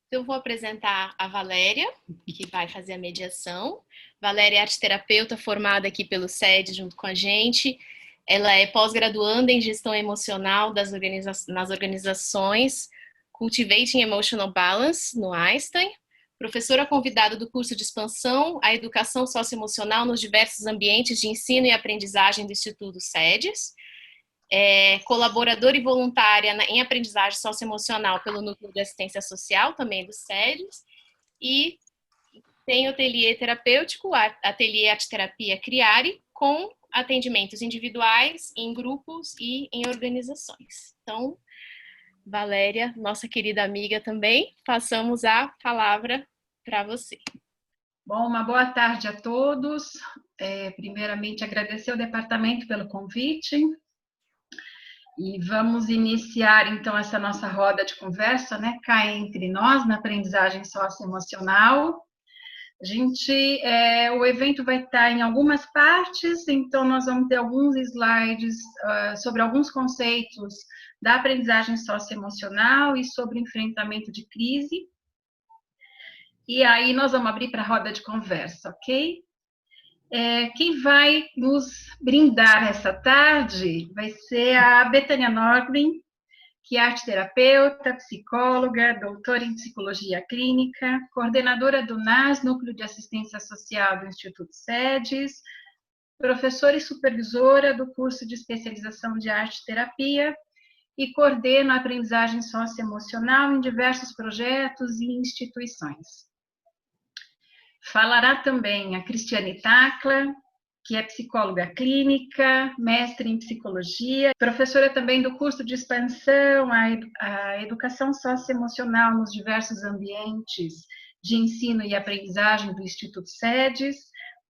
Eu vou apresentar a Valéria, que vai fazer a mediação. Valéria é arteterapeuta formada aqui pelo SED junto com a gente. Ela é pós-graduanda em gestão emocional nas organizações Cultivating Emotional Balance, no Einstein. Professora convidada do curso de expansão à educação socioemocional nos diversos ambientes de ensino e aprendizagem do Instituto SEDES. Colaboradora e voluntária em aprendizagem socioemocional pelo Núcleo de Assistência Social, também do SEDES, e tem o ateliê terapêutico, ateliê Arteterapia Criare, com atendimentos individuais, em grupos e em organizações. Então, Valéria, nossa querida amiga também, passamos a palavra para você. Bom, uma boa tarde a todos. Primeiramente, agradecer ao departamento pelo convite. E vamos iniciar, então, essa nossa roda de conversa, né? Cá entre nós, na aprendizagem socioemocional. O evento vai estar em algumas partes, então nós vamos ter alguns slides sobre alguns conceitos da aprendizagem socioemocional e sobre enfrentamento de crise. E aí nós vamos abrir para a roda de conversa, ok? Quem vai nos brindar essa tarde vai ser a Betânia Norgren, que é arteterapeuta, psicóloga, doutora em psicologia clínica, coordenadora do NAS, Núcleo de Assistência Social do Instituto SEDES, professora e supervisora do curso de especialização de arte-terapia e coordena a aprendizagem socioemocional em diversos projetos e instituições. Falará também a Cristiane Tacla, que é psicóloga clínica, mestre em psicologia, professora também do curso de expansão à educação socioemocional nos diversos ambientes de ensino e aprendizagem do Instituto SEDES,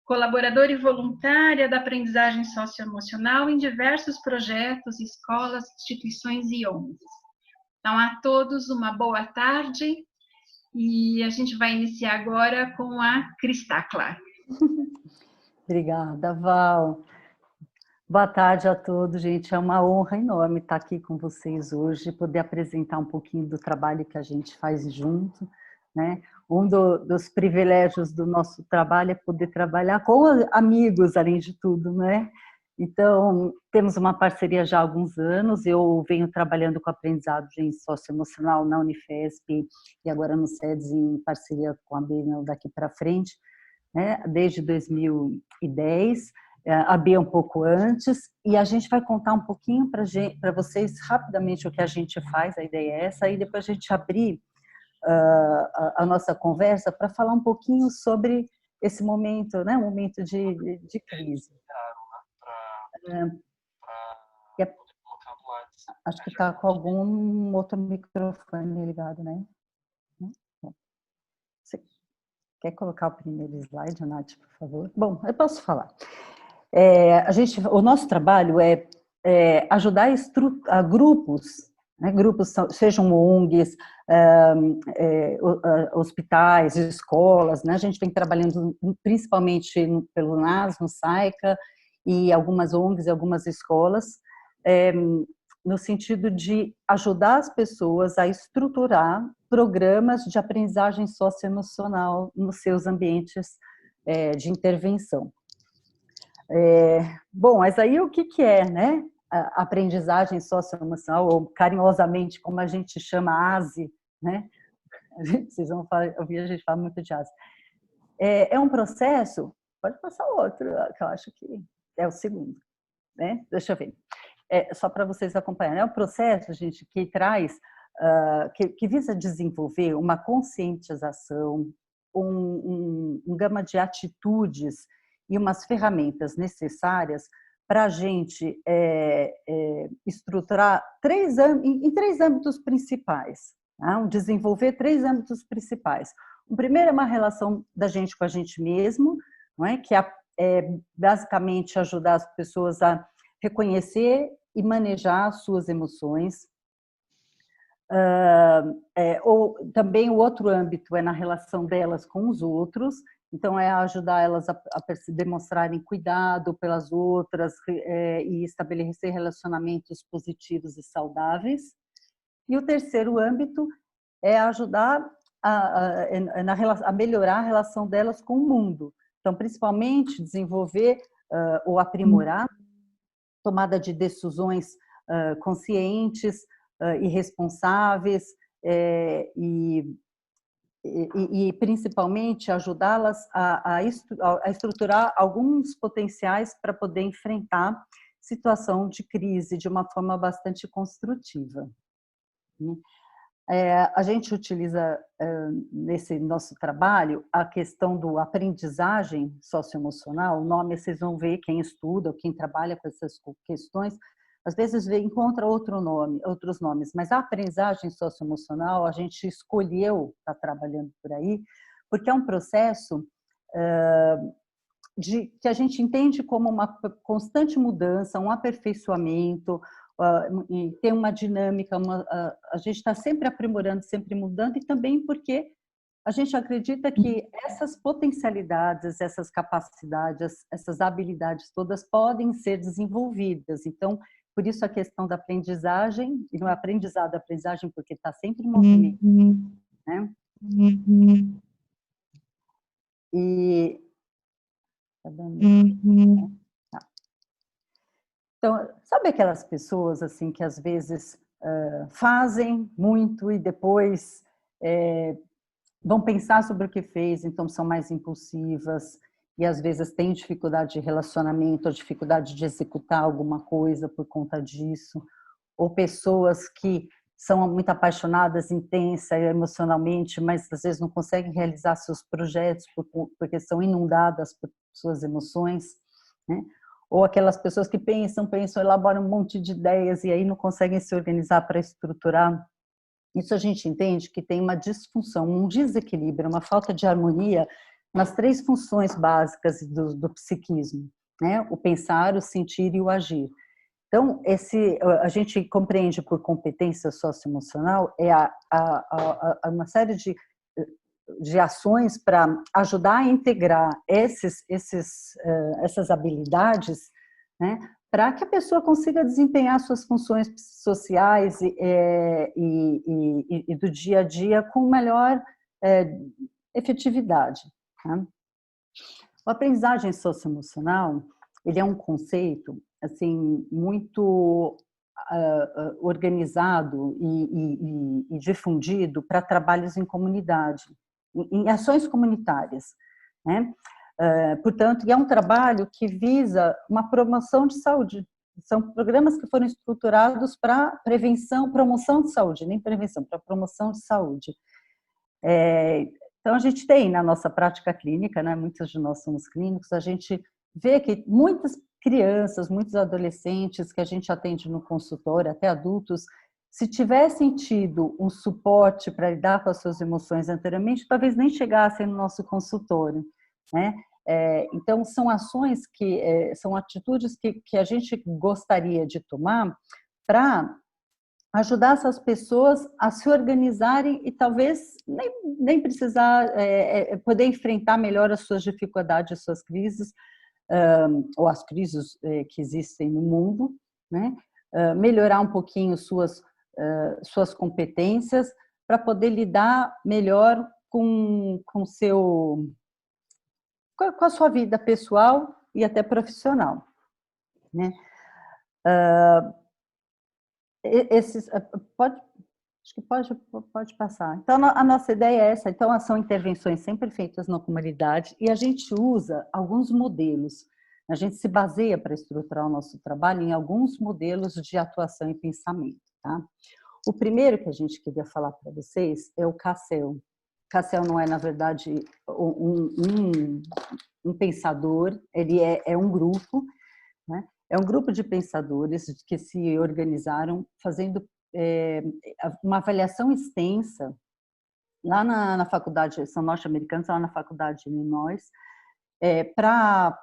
colaboradora e voluntária da aprendizagem socioemocional em diversos projetos, escolas, instituições e ONGs. Então, a todos uma boa tarde. E a gente vai iniciar agora com a Cris Tacla. Obrigada, Val. Boa tarde a todos, gente. É uma honra enorme estar aqui com vocês hoje, poder apresentar um pouquinho do trabalho que a gente faz junto, né? Dos privilégios do nosso trabalho é poder trabalhar com amigos, além de tudo, né? Então, temos uma parceria já há alguns anos. Eu venho trabalhando com aprendizagem socioemocional na Unifesp e agora no SEDES em parceria com a Bina daqui para frente, né? Desde 2010, a Bia um pouco antes, e a gente vai contar um pouquinho para vocês rapidamente o que a gente faz, a ideia é essa, e depois a gente abrir a nossa conversa para falar um pouquinho sobre esse momento, né? Um momento de crise. Acho que está com algum outro microfone ligado, né? Você quer colocar o primeiro slide, Nath, por favor? Bom, eu posso falar. O nosso trabalho é ajudar a grupos, né? Grupos sejam ONGs, hospitais, escolas, né? A gente vem trabalhando principalmente pelo NAS, no SAICA, e algumas ONGs e algumas escolas, no sentido de ajudar as pessoas a estruturar programas de aprendizagem socioemocional nos seus ambientes de intervenção. Bom, mas aí o que é, né? A aprendizagem socioemocional, ou carinhosamente, como a gente chama, ASE, né? Vocês vão ouvir a gente falar muito de ASE. É um processo, pode passar outro, que eu acho que é o segundo, né? Deixa eu ver. Só para vocês acompanharem. É um processo, gente, que traz, que visa desenvolver uma conscientização, um gama de atitudes e umas ferramentas necessárias para a gente estruturar em três âmbitos principais, tá? Desenvolver três âmbitos principais. O primeiro é uma relação da gente com a gente mesmo, não é? Que é basicamente ajudar as pessoas a reconhecer e manejar as suas emoções. Ou também o outro âmbito é na relação delas com os outros, então é ajudar elas a demonstrarem cuidado pelas outras e estabelecer relacionamentos positivos e saudáveis. E o terceiro âmbito é ajudar a melhorar a relação delas com o mundo. Então, principalmente, desenvolver ou aprimorar tomada de decisões conscientes e responsáveis, e principalmente ajudá-las a estruturar alguns potenciais para poder enfrentar situação de crise de uma forma bastante construtiva. A gente utiliza nesse nosso trabalho a questão do aprendizagem socioemocional. O nome vocês vão ver, quem estuda, quem trabalha com essas questões, às vezes encontra outros nomes, mas a aprendizagem socioemocional a gente escolheu estar trabalhando por aí, porque é um processo que a gente entende como uma constante mudança, um aperfeiçoamento, e tem uma dinâmica, a gente está sempre aprimorando, sempre mudando, e também porque a gente acredita que essas potencialidades, essas capacidades, essas habilidades todas podem ser desenvolvidas. Então, por isso a questão da aprendizagem, e não é aprendizado, aprendizagem porque está sempre em movimento, né? E... Tá dando... Então, sabe aquelas pessoas assim que às vezes fazem muito e depois vão pensar sobre o que fez, então são mais impulsivas e às vezes têm dificuldade de relacionamento, ou dificuldade de executar alguma coisa por conta disso, ou pessoas que são muito apaixonadas, intensas emocionalmente, mas às vezes não conseguem realizar seus projetos porque são inundadas por suas emoções, né? Ou aquelas pessoas que pensam, elaboram um monte de ideias e aí não conseguem se organizar para estruturar. Isso a gente entende que tem uma disfunção, um desequilíbrio, uma falta de harmonia nas 3 funções básicas do psiquismo, né? O pensar, o sentir e o agir. Então, a gente compreende por competência socioemocional uma série de ações para ajudar a integrar essas habilidades, né, para que a pessoa consiga desempenhar suas funções sociais e do dia a dia com melhor efetividade. Tá? A aprendizagem socioemocional, ele é um conceito assim muito organizado e difundido para trabalhos em comunidade, em ações comunitárias, né? Portanto, é um trabalho que visa uma promoção de saúde. São programas que foram estruturados para prevenção, promoção de saúde, nem prevenção, para promoção de saúde. Então, a gente tem na nossa prática clínica, né, muitos de nós somos clínicos, a gente vê que muitas crianças, muitos adolescentes que a gente atende no consultório, até adultos, se tivessem tido um suporte para lidar com as suas emoções anteriormente, talvez nem chegassem no nosso consultório, né? Então, são ações são atitudes que a gente gostaria de tomar para ajudar essas pessoas a se organizarem e talvez nem precisar poder enfrentar melhor as suas dificuldades, as suas crises, ou as crises que existem no mundo, né? Melhorar um pouquinho suas competências para poder lidar melhor com a sua vida pessoal e até profissional, né? Acho que pode passar. Então, a nossa ideia é essa. Então, são intervenções sempre feitas na comunidade e a gente usa alguns modelos. A gente se baseia para estruturar o nosso trabalho em alguns modelos de atuação e pensamento, tá? O primeiro que a gente queria falar para vocês é o CASEL. CASEL não é, na verdade, um pensador, ele é um grupo, né? É um grupo de pensadores que se organizaram fazendo uma avaliação extensa lá na faculdade, são norte-americanos, lá na faculdade de Illinois, para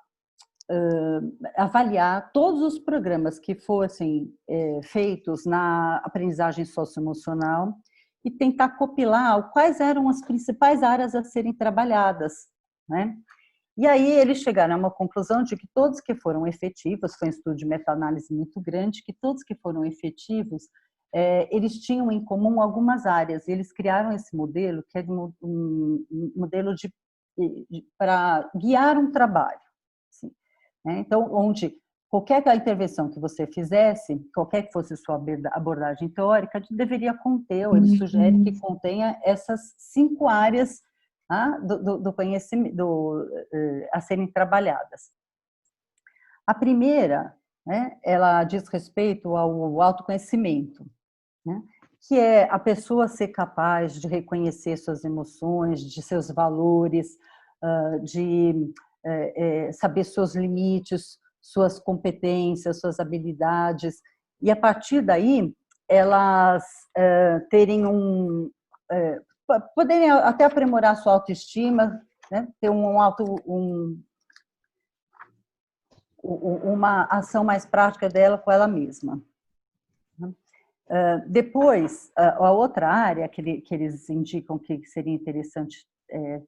avaliar todos os programas que fossem feitos na aprendizagem socioemocional e tentar compilar quais eram as principais áreas a serem trabalhadas, né? E aí eles chegaram a uma conclusão de que todos que foram efetivos, foi um estudo de meta-análise muito grande, que todos que foram efetivos eles tinham em comum algumas áreas. Eles criaram esse modelo, que é um modelo para guiar um trabalho. Assim, né? Então, onde qualquer intervenção que você fizesse, qualquer que fosse a sua abordagem teórica, deveria conter, ou ele sugere que contenha essas 5 áreas do conhecimento a serem trabalhadas. A primeira, né, ela diz respeito ao autoconhecimento, né, que é a pessoa ser capaz de reconhecer suas emoções, de seus valores, de saber seus limites, suas competências, suas habilidades, e a partir daí elas terem poderem até aprimorar sua autoestima, né, ter uma ação mais prática dela com ela mesma. Depois, a outra área que eles indicam que seria interessante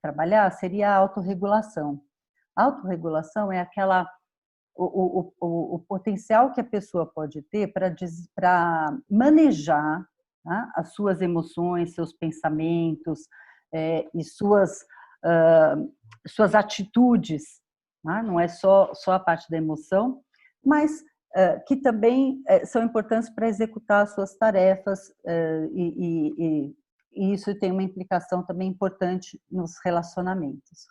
trabalhar seria a autorregulação. A autorregulação é o potencial que a pessoa pode ter para manejar, tá, as suas emoções, seus pensamentos e suas atitudes, tá? Não é só a parte da emoção, mas que também são importantes para executar as suas tarefas e isso tem uma implicação também importante nos relacionamentos.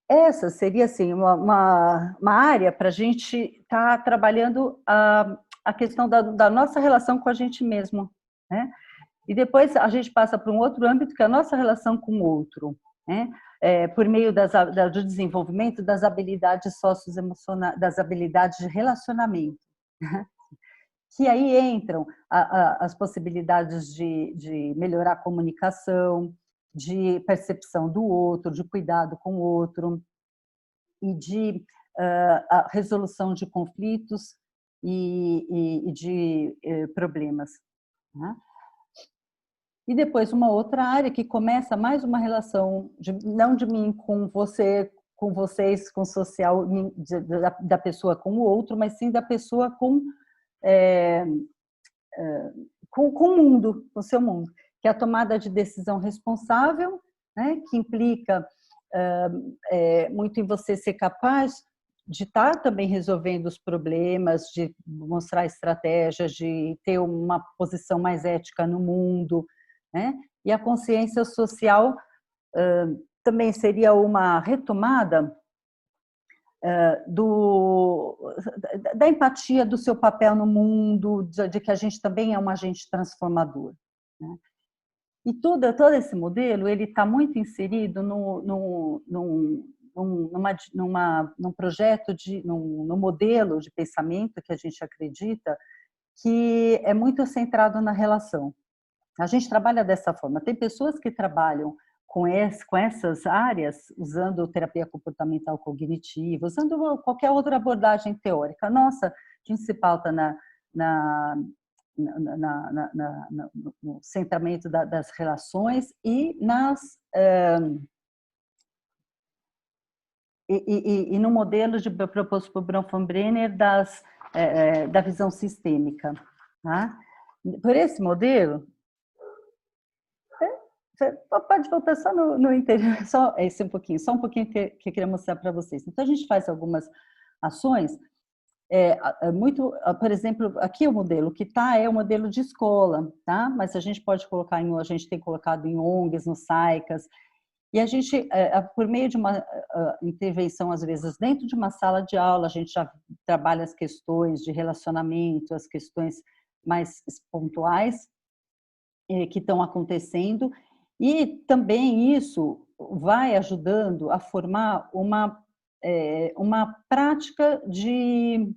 Essa seria assim, uma área para a gente estar trabalhando a questão da nossa relação com a gente mesmo, né? E depois a gente passa para um outro âmbito, que é a nossa relação com o outro, né? Por meio do desenvolvimento das habilidades socioemocionais, das habilidades de relacionamento, né? Que aí entram as possibilidades de melhorar a comunicação, de percepção do outro, de cuidado com o outro, e de a resolução de conflitos e de problemas, né? E depois uma outra área que começa mais uma relação, não de mim com você, com vocês, com o social, da pessoa com o outro, mas sim da pessoa com o mundo, com o seu mundo, que é a tomada de decisão responsável, né, que implica muito em você ser capaz de estar também resolvendo os problemas, de mostrar estratégias, de ter uma posição mais ética no mundo, né? E a consciência social também seria uma retomada da empatia do seu papel no mundo, de que a gente também é um agente transformador, né? E todo esse modelo ele está muito inserido num projeto, num modelo de pensamento que a gente acredita que é muito centrado na relação. A gente trabalha dessa forma. Tem pessoas que trabalham com essas áreas, usando terapia comportamental cognitiva, usando qualquer outra abordagem teórica. Nossa, a gente se pauta no centramento das relações e no modelo proposto por Bronfenbrenner da visão sistêmica, tá? Por esse modelo, você pode voltar só no interior, só um pouquinho que eu queria mostrar para vocês. Então, a gente faz algumas ações, por exemplo, aqui o modelo que é o modelo de escola, tá? Mas a gente pode colocar a gente tem colocado em ONGs, no SAICAS, e a gente, por meio de uma intervenção, às vezes, dentro de uma sala de aula, a gente já trabalha as questões de relacionamento, as questões mais pontuais que estão acontecendo, e também isso vai ajudando a formar uma prática de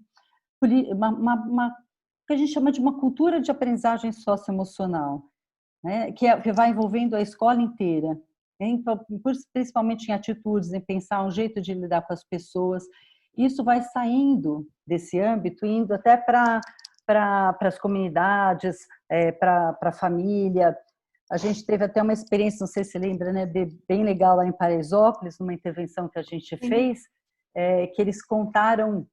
que a gente chama de uma cultura de aprendizagem socioemocional, né? Que vai envolvendo a escola inteira, então, principalmente em atitudes, em pensar um jeito de lidar com as pessoas. Isso vai saindo desse âmbito, indo até para as comunidades, para a família. A gente teve até uma experiência, não sei se você lembra, né, bem legal lá em Paraisópolis, numa intervenção que a gente fez, que eles contaram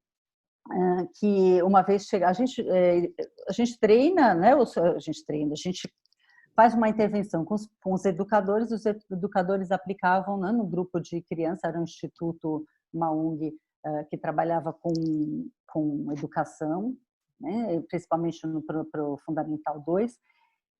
que uma vez chega, a gente treina, né? A gente faz uma intervenção com os educadores aplicavam, né, no grupo de crianças, era um instituto, uma ONG que trabalhava com educação, né, principalmente para o Fundamental 2,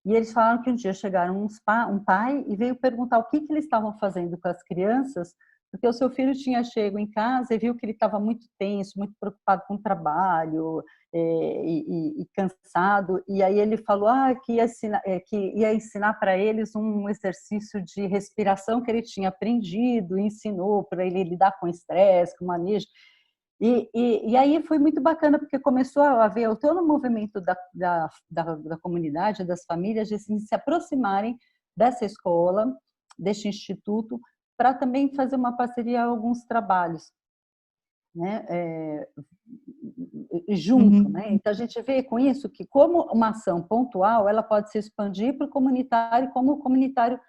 e eles falaram que um dia chegaram um pai e veio perguntar o que eles estavam fazendo com as crianças, porque o seu filho tinha chego em casa e viu que ele estava muito tenso, muito preocupado com o trabalho e cansado, e aí ele falou que ia ensinar para eles um exercício de respiração que ele tinha aprendido, ensinou para ele lidar com estresse, com manejo. E aí foi muito bacana, porque começou a haver todo o movimento da comunidade, das famílias, de se aproximarem dessa escola, deste instituto, para também fazer uma parceria, alguns trabalhos, né, junto, né? Então a gente vê com isso que, como uma ação pontual, ela pode se expandir para o comunitário, como o comunitário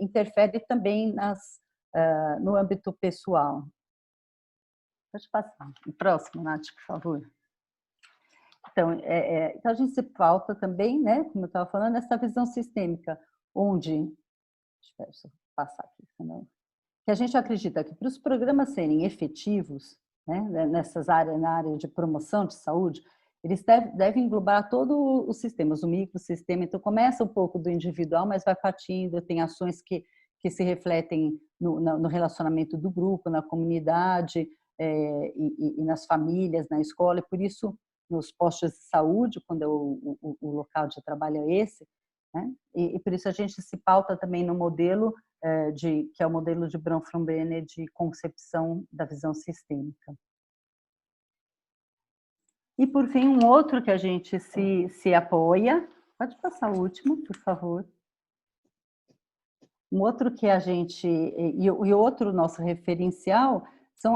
interfere também no âmbito pessoal. Pode passar. O próximo, Nath, por favor. Então, então a gente se pauta também, né, como eu estava falando, essa visão sistêmica, onde, deixa eu passar aqui, senão, que a gente acredita que para os programas serem efetivos, né, na área de promoção de saúde, eles devem englobar todos os sistemas, o microsistema. Então começa um pouco do individual, mas vai partindo, tem ações que se refletem no relacionamento do grupo, na comunidade, e nas famílias, na escola, e por isso nos postos de saúde, quando o local de trabalho é esse, né? E por isso a gente se pauta também no modelo que é o modelo de Bronfenbrenner de concepção da visão sistêmica. E por fim, um outro que a gente se apoia, pode passar o último, por favor. Um outro que a gente, e outro nosso referencial, são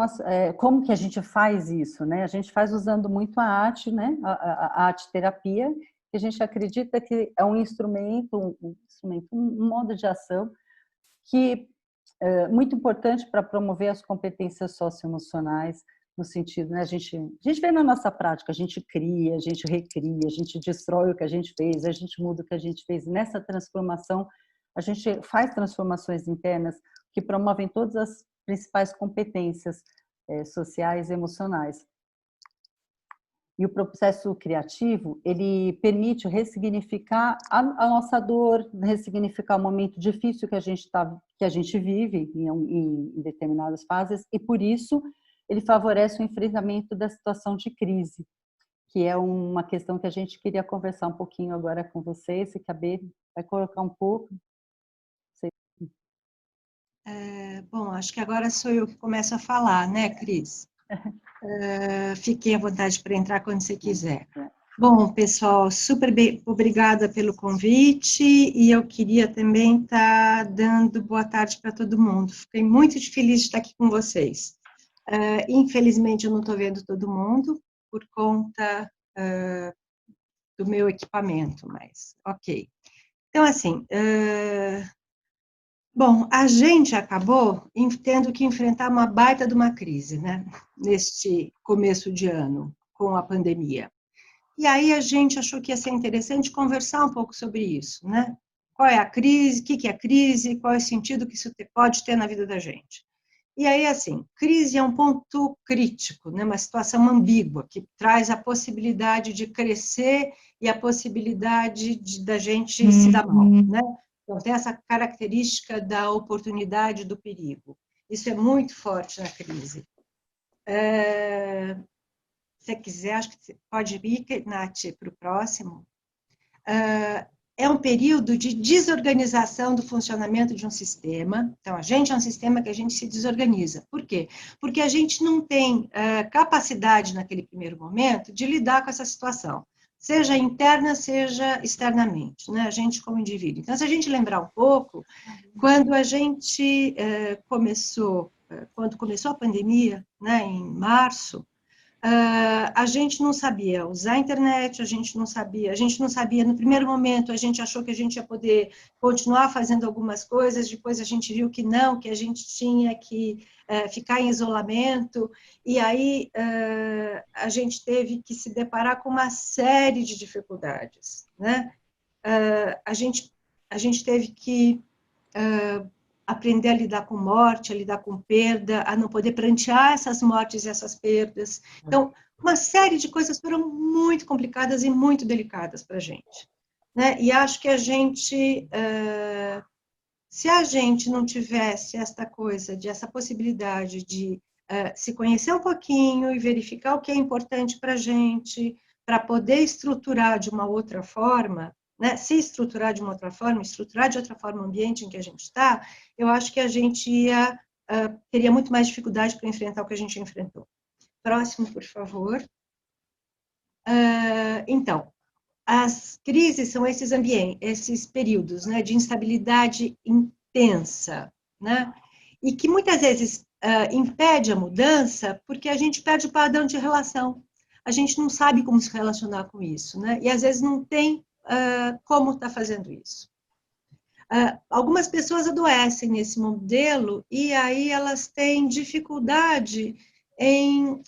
como que a gente faz isso, né? A gente faz usando muito a arte, né? A arte-terapia, que a gente acredita que é um instrumento, um modo de ação que é muito importante para promover as competências socioemocionais, no sentido, né? A gente vê na nossa prática, a gente cria, a gente recria, a gente destrói o que a gente fez, a gente muda o que a gente fez. E nessa transformação, a gente faz transformações internas que promovem todas as principais competências sociais e emocionais. E o processo criativo, ele permite ressignificar a nossa dor, ressignificar o momento difícil que a gente vive em determinadas fases, e por isso ele favorece o enfrentamento da situação de crise, que é uma questão que a gente queria conversar um pouquinho agora com vocês, se caber, vai colocar um pouco. Bom, acho que agora sou eu que começo a falar, né, Cris? Fiquem à vontade para entrar quando você quiser. Bom, pessoal, super obrigada pelo convite, e eu queria também estar dando boa tarde para todo mundo. Fiquei muito feliz de estar aqui com vocês. Infelizmente, eu não estou vendo todo mundo por conta do meu equipamento, mas ok. Então, assim, bom, a gente acabou tendo que enfrentar uma baita de uma crise, né, neste começo de ano, com a pandemia. E aí a gente achou que ia ser interessante conversar um pouco sobre isso, né? Qual é a crise, o que é a crise, qual é o sentido que isso pode ter na vida da gente. E aí, assim, crise é um ponto crítico, né, uma situação ambígua, que traz a possibilidade de crescer e a possibilidade da gente se dar mal, né? Então, tem essa característica da oportunidade do perigo. Isso é muito forte na crise. Se você quiser, acho que você pode ir, Nath, para o próximo. É um período de desorganização do funcionamento de um sistema. Então, a gente é um sistema que a gente se desorganiza. Por quê? Porque a gente não tem capacidade, naquele primeiro momento, de lidar com essa situação, seja interna, seja externamente, né? A gente como indivíduo. Então, se a gente lembrar um pouco, quando a gente quando começou a pandemia, né, em março, a gente não sabia usar a internet, a gente não sabia, no primeiro momento a gente achou que a gente ia poder continuar fazendo algumas coisas, depois a gente viu que não, que a gente tinha que ficar em isolamento, e aí a gente teve que se deparar com uma série de dificuldades, né? A gente teve que aprender a lidar com morte, a lidar com perda, a não poder prantear essas mortes e essas perdas. Então, uma série de coisas foram muito complicadas e muito delicadas para a gente, né? E acho que a gente, se a gente não tivesse essa coisa, essa possibilidade de se conhecer um pouquinho e verificar o que é importante para a gente, para poder estruturar de uma outra forma, né, se estruturar de uma outra forma, estruturar de outra forma o ambiente em que a gente está, eu acho que a gente teria muito mais dificuldade para enfrentar o que a gente enfrentou. Próximo, por favor. Então, as crises são esses ambientes, esses períodos, né, de instabilidade intensa, né, e que muitas vezes impede a mudança porque a gente perde o padrão de relação. A gente não sabe como se relacionar com isso, né, e às vezes não tem como está fazendo isso. Algumas pessoas adoecem nesse modelo e aí elas têm dificuldade em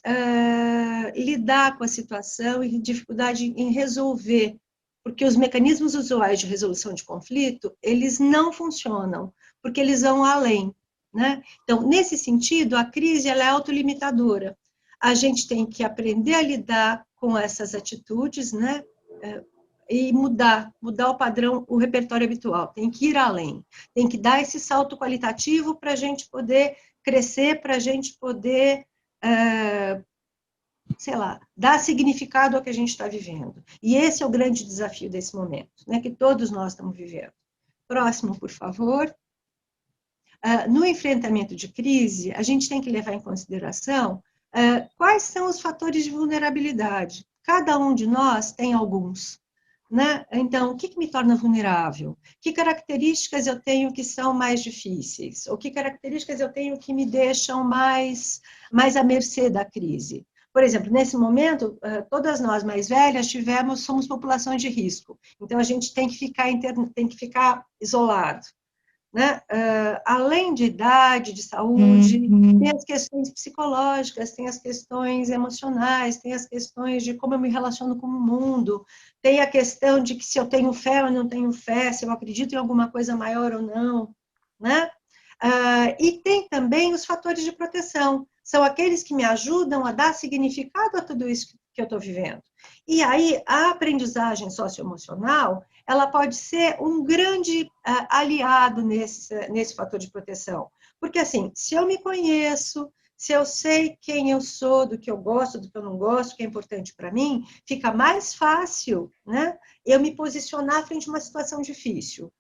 lidar com a situação e dificuldade em resolver, porque os mecanismos usuais de resolução de conflito, eles não funcionam, porque eles vão além, né? Então, nesse sentido, a crise ela é autolimitadora. A gente tem que aprender a lidar com essas atitudes, né? E mudar o padrão, o repertório habitual, tem que ir além, tem que dar esse salto qualitativo para a gente poder crescer, para a gente poder, sei lá, dar significado ao que a gente está vivendo. E esse é o grande desafio desse momento, né, que todos nós estamos vivendo. Próximo, por favor. No enfrentamento de crise, a gente tem que levar em consideração quais são os fatores de vulnerabilidade. Cada um de nós tem alguns. Né? Então, o que me torna vulnerável? Que características eu tenho que são mais difíceis? Ou que características eu tenho que me deixam mais à mercê da crise? Por exemplo, nesse momento, todas nós mais velhas somos população de risco. Então, a gente tem que ficar isolado. Né? Além de idade, de saúde, tem as questões psicológicas, tem as questões emocionais, tem as questões de como eu me relaciono com o mundo, tem a questão de que se eu tenho fé ou não tenho fé, se eu acredito em alguma coisa maior ou não, né? E tem também os fatores de proteção, são aqueles que me ajudam a dar significado a tudo isso que eu estou vivendo. E aí, a aprendizagem socioemocional, ela pode ser um grande aliado nesse fator de proteção. Porque, assim, se eu me conheço, se eu sei quem eu sou, do que eu gosto, do que eu não gosto, o que é importante para mim, fica mais fácil, né, eu me posicionar frente a uma situação difícil.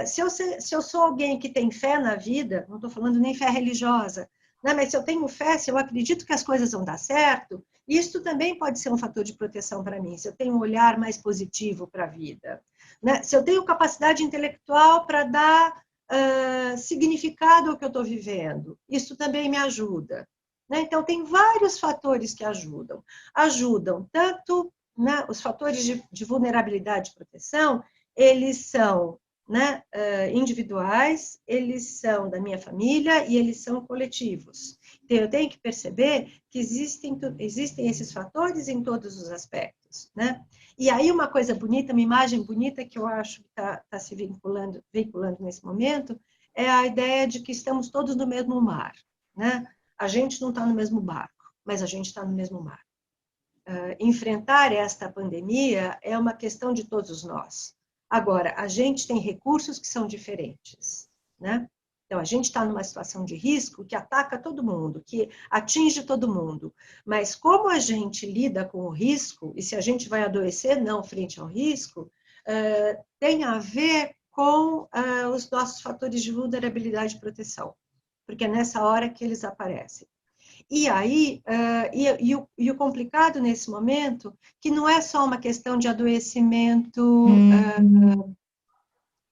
Se eu sou alguém que tem fé na vida, não estou falando nem fé religiosa, né, mas se eu tenho fé, se eu acredito que as coisas vão dar certo, isso também pode ser um fator de proteção para mim, se eu tenho um olhar mais positivo para a vida. Né? Se eu tenho capacidade intelectual para dar significado ao que eu estou vivendo, isso também me ajuda. Né? Então, tem vários fatores que ajudam. Ajudam tanto, né, os fatores de vulnerabilidade e proteção, eles são, né, individuais, eles são da minha família e eles são coletivos. Então, eu tenho que perceber que existem esses fatores em todos os aspectos, né? E aí uma coisa bonita, uma imagem bonita que eu acho que está se veiculando nesse momento, é a ideia de que estamos todos no mesmo mar, né? A gente não está no mesmo barco, mas a gente está no mesmo mar. Enfrentar esta pandemia é uma questão de todos nós. Agora, a gente tem recursos que são diferentes, né? Então, a gente está numa situação de risco que ataca todo mundo, que atinge todo mundo. Mas como a gente lida com o risco, e se a gente vai adoecer, não, frente ao risco, tem a ver com os nossos fatores de vulnerabilidade e proteção. Porque é nessa hora que eles aparecem. E aí, e o complicado nesse momento, que não é só uma questão de adoecimento,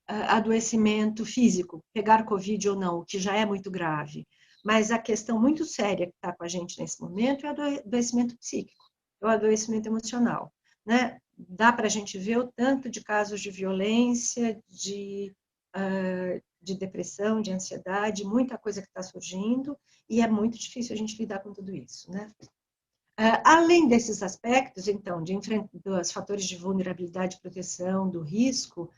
adoecimento físico, pegar Covid ou não, que já é muito grave, Mas a questão muito séria que está com a gente nesse momento é o adoecimento psíquico, é o adoecimento emocional, né? Dá para a gente ver o tanto de casos de violência, de depressão, de ansiedade, muita coisa que está surgindo, e é muito difícil a gente lidar com tudo isso, né? Além desses aspectos, então, dos fatores de vulnerabilidade, proteção, do risco,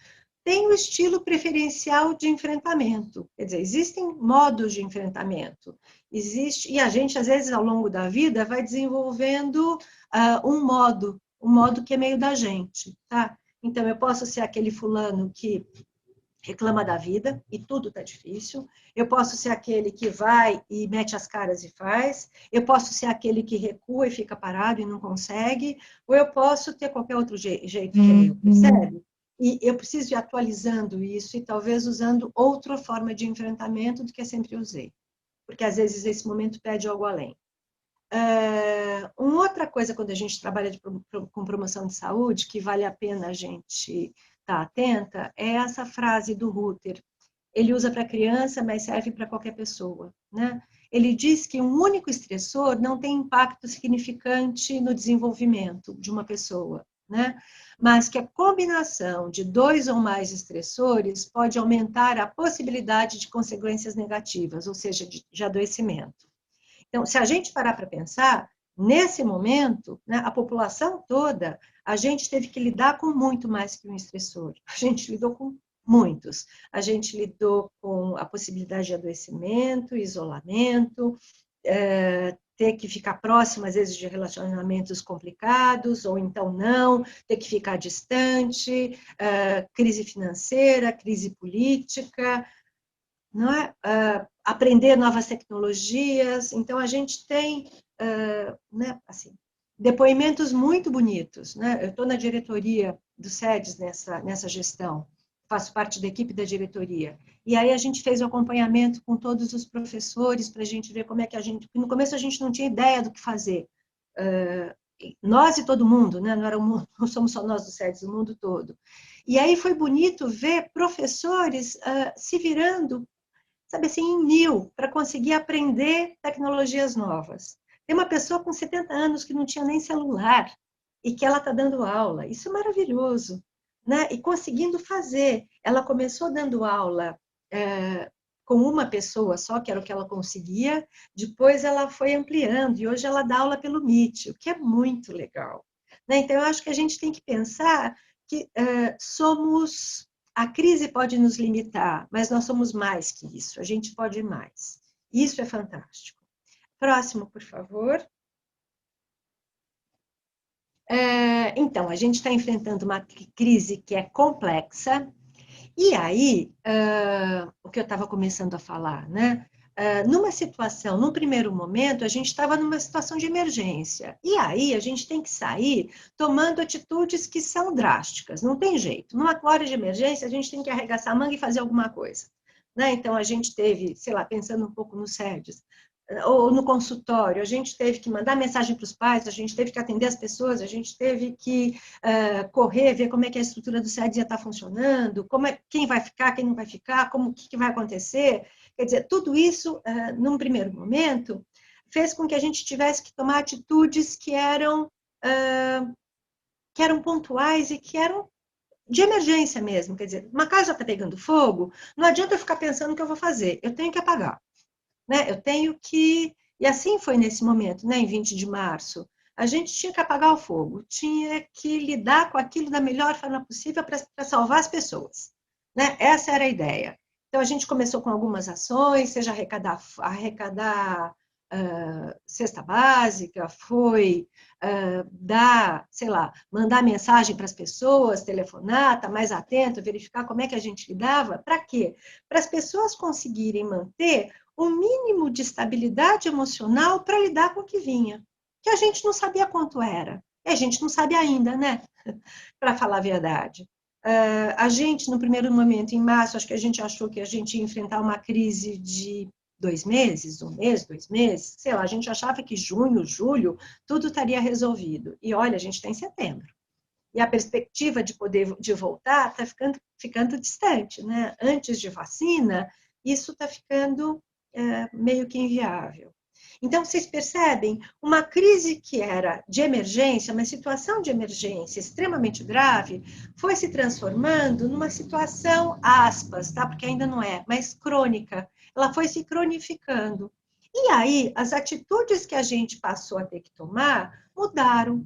tem o estilo preferencial de enfrentamento. Quer dizer, existem modos de enfrentamento. E a gente, às vezes, ao longo da vida, vai desenvolvendo um modo que é meio da gente, tá? Então, eu posso ser aquele fulano que reclama da vida e tudo está difícil. Eu posso ser aquele que vai e mete as caras e faz. Eu posso ser aquele que recua e fica parado e não consegue. Ou eu posso ter qualquer outro jeito que é meu, percebe? E eu preciso ir atualizando isso e talvez usando outra forma de enfrentamento do que eu sempre usei. Porque às vezes esse momento pede algo além. Uma outra coisa quando a gente trabalha com promoção de saúde, que vale a pena a gente estar atenta, é essa frase do Ruther. Ele usa para criança, mas serve para qualquer pessoa, né? Ele diz que um único estressor não tem impacto significante no desenvolvimento de uma pessoa, né? Mas que a combinação de 2 ou mais estressores pode aumentar a possibilidade de consequências negativas, ou seja, de adoecimento. Então, se a gente parar para pensar, nesse momento, né, a população toda, a gente teve que lidar com muito mais que um estressor. A gente lidou com muitos. A gente lidou com a possibilidade de adoecimento, isolamento, ter que ficar próximo, às vezes, de relacionamentos complicados, ou então não, ter que ficar distante, crise financeira, crise política, não é? Aprender novas tecnologias. Então, a gente tem né, assim, depoimentos muito bonitos. Né? Eu estou na diretoria do SEDES nessa gestão, faço parte da equipe da diretoria. E aí a gente fez o acompanhamento com todos os professores para a gente ver como é que a gente... No começo a gente não tinha ideia do que fazer. Nós e todo mundo, né? Não somos só nós do SEDES, o mundo todo. E aí foi bonito ver professores se virando, sabe assim, em 1000, para conseguir aprender tecnologias novas. Tem uma pessoa com 70 anos que não tinha nem celular e que ela está dando aula. Isso é maravilhoso, né? E conseguindo fazer. Ela começou dando aula com uma pessoa só, que era o que ela conseguia, depois ela foi ampliando, e hoje ela dá aula pelo Meet, o que é muito legal. Né? Então, eu acho que a gente tem que pensar que a crise pode nos limitar, mas nós somos mais que isso, a gente pode ir mais. Isso é fantástico. Próximo, por favor. Então, a gente está enfrentando uma crise que é complexa, e aí, o que eu estava começando a falar, né? Numa situação, num primeiro momento, a gente estava numa situação de emergência. E aí, a gente tem que sair tomando atitudes que são drásticas, não tem jeito. Numa hora de emergência, a gente tem que arregaçar a manga e fazer alguma coisa. Né? Então, a gente teve, sei lá, pensando um pouco no SEDES, ou no consultório, a gente teve que mandar mensagem para os pais, a gente teve que atender as pessoas, a gente teve que correr, ver como é que a estrutura do SEDES ia estar funcionando, quem vai ficar, quem não vai ficar, o que vai acontecer. Quer dizer, tudo isso, num primeiro momento, fez com que a gente tivesse que tomar atitudes que eram pontuais e que eram de emergência mesmo. Quer dizer, uma casa está pegando fogo, não adianta eu ficar pensando o que eu vou fazer, eu tenho que apagar. Né? Eu tenho que... E assim foi nesse momento, né? Em 20 de março. A gente tinha que apagar o fogo, tinha que lidar com aquilo da melhor forma possível para salvar as pessoas. Né? Essa era a ideia. Então, a gente começou com algumas ações, seja arrecadar cesta básica, foi sei lá, mandar mensagem para as pessoas, telefonar, estar mais atento, verificar como é que a gente lidava. Para quê? Para as pessoas conseguirem manter o mínimo de estabilidade emocional para lidar com o que vinha, que a gente não sabia quanto era. E a gente não sabe ainda, né? Para falar a verdade. A gente, no primeiro momento, em março, acho que a gente achou que a gente ia enfrentar uma crise de 2 meses, 1 mês, 2 meses, sei lá, a gente achava que junho, julho, tudo estaria resolvido. E olha, a gente está em setembro. E a perspectiva de voltar está ficando distante, né? Antes de vacina, isso está ficando meio que inviável. Então, vocês percebem, uma crise que era de emergência, uma situação de emergência extremamente grave, foi se transformando numa situação, aspas, tá? Porque ainda não é, mas crônica. Ela foi se cronificando. E aí, as atitudes que a gente passou a ter que tomar mudaram.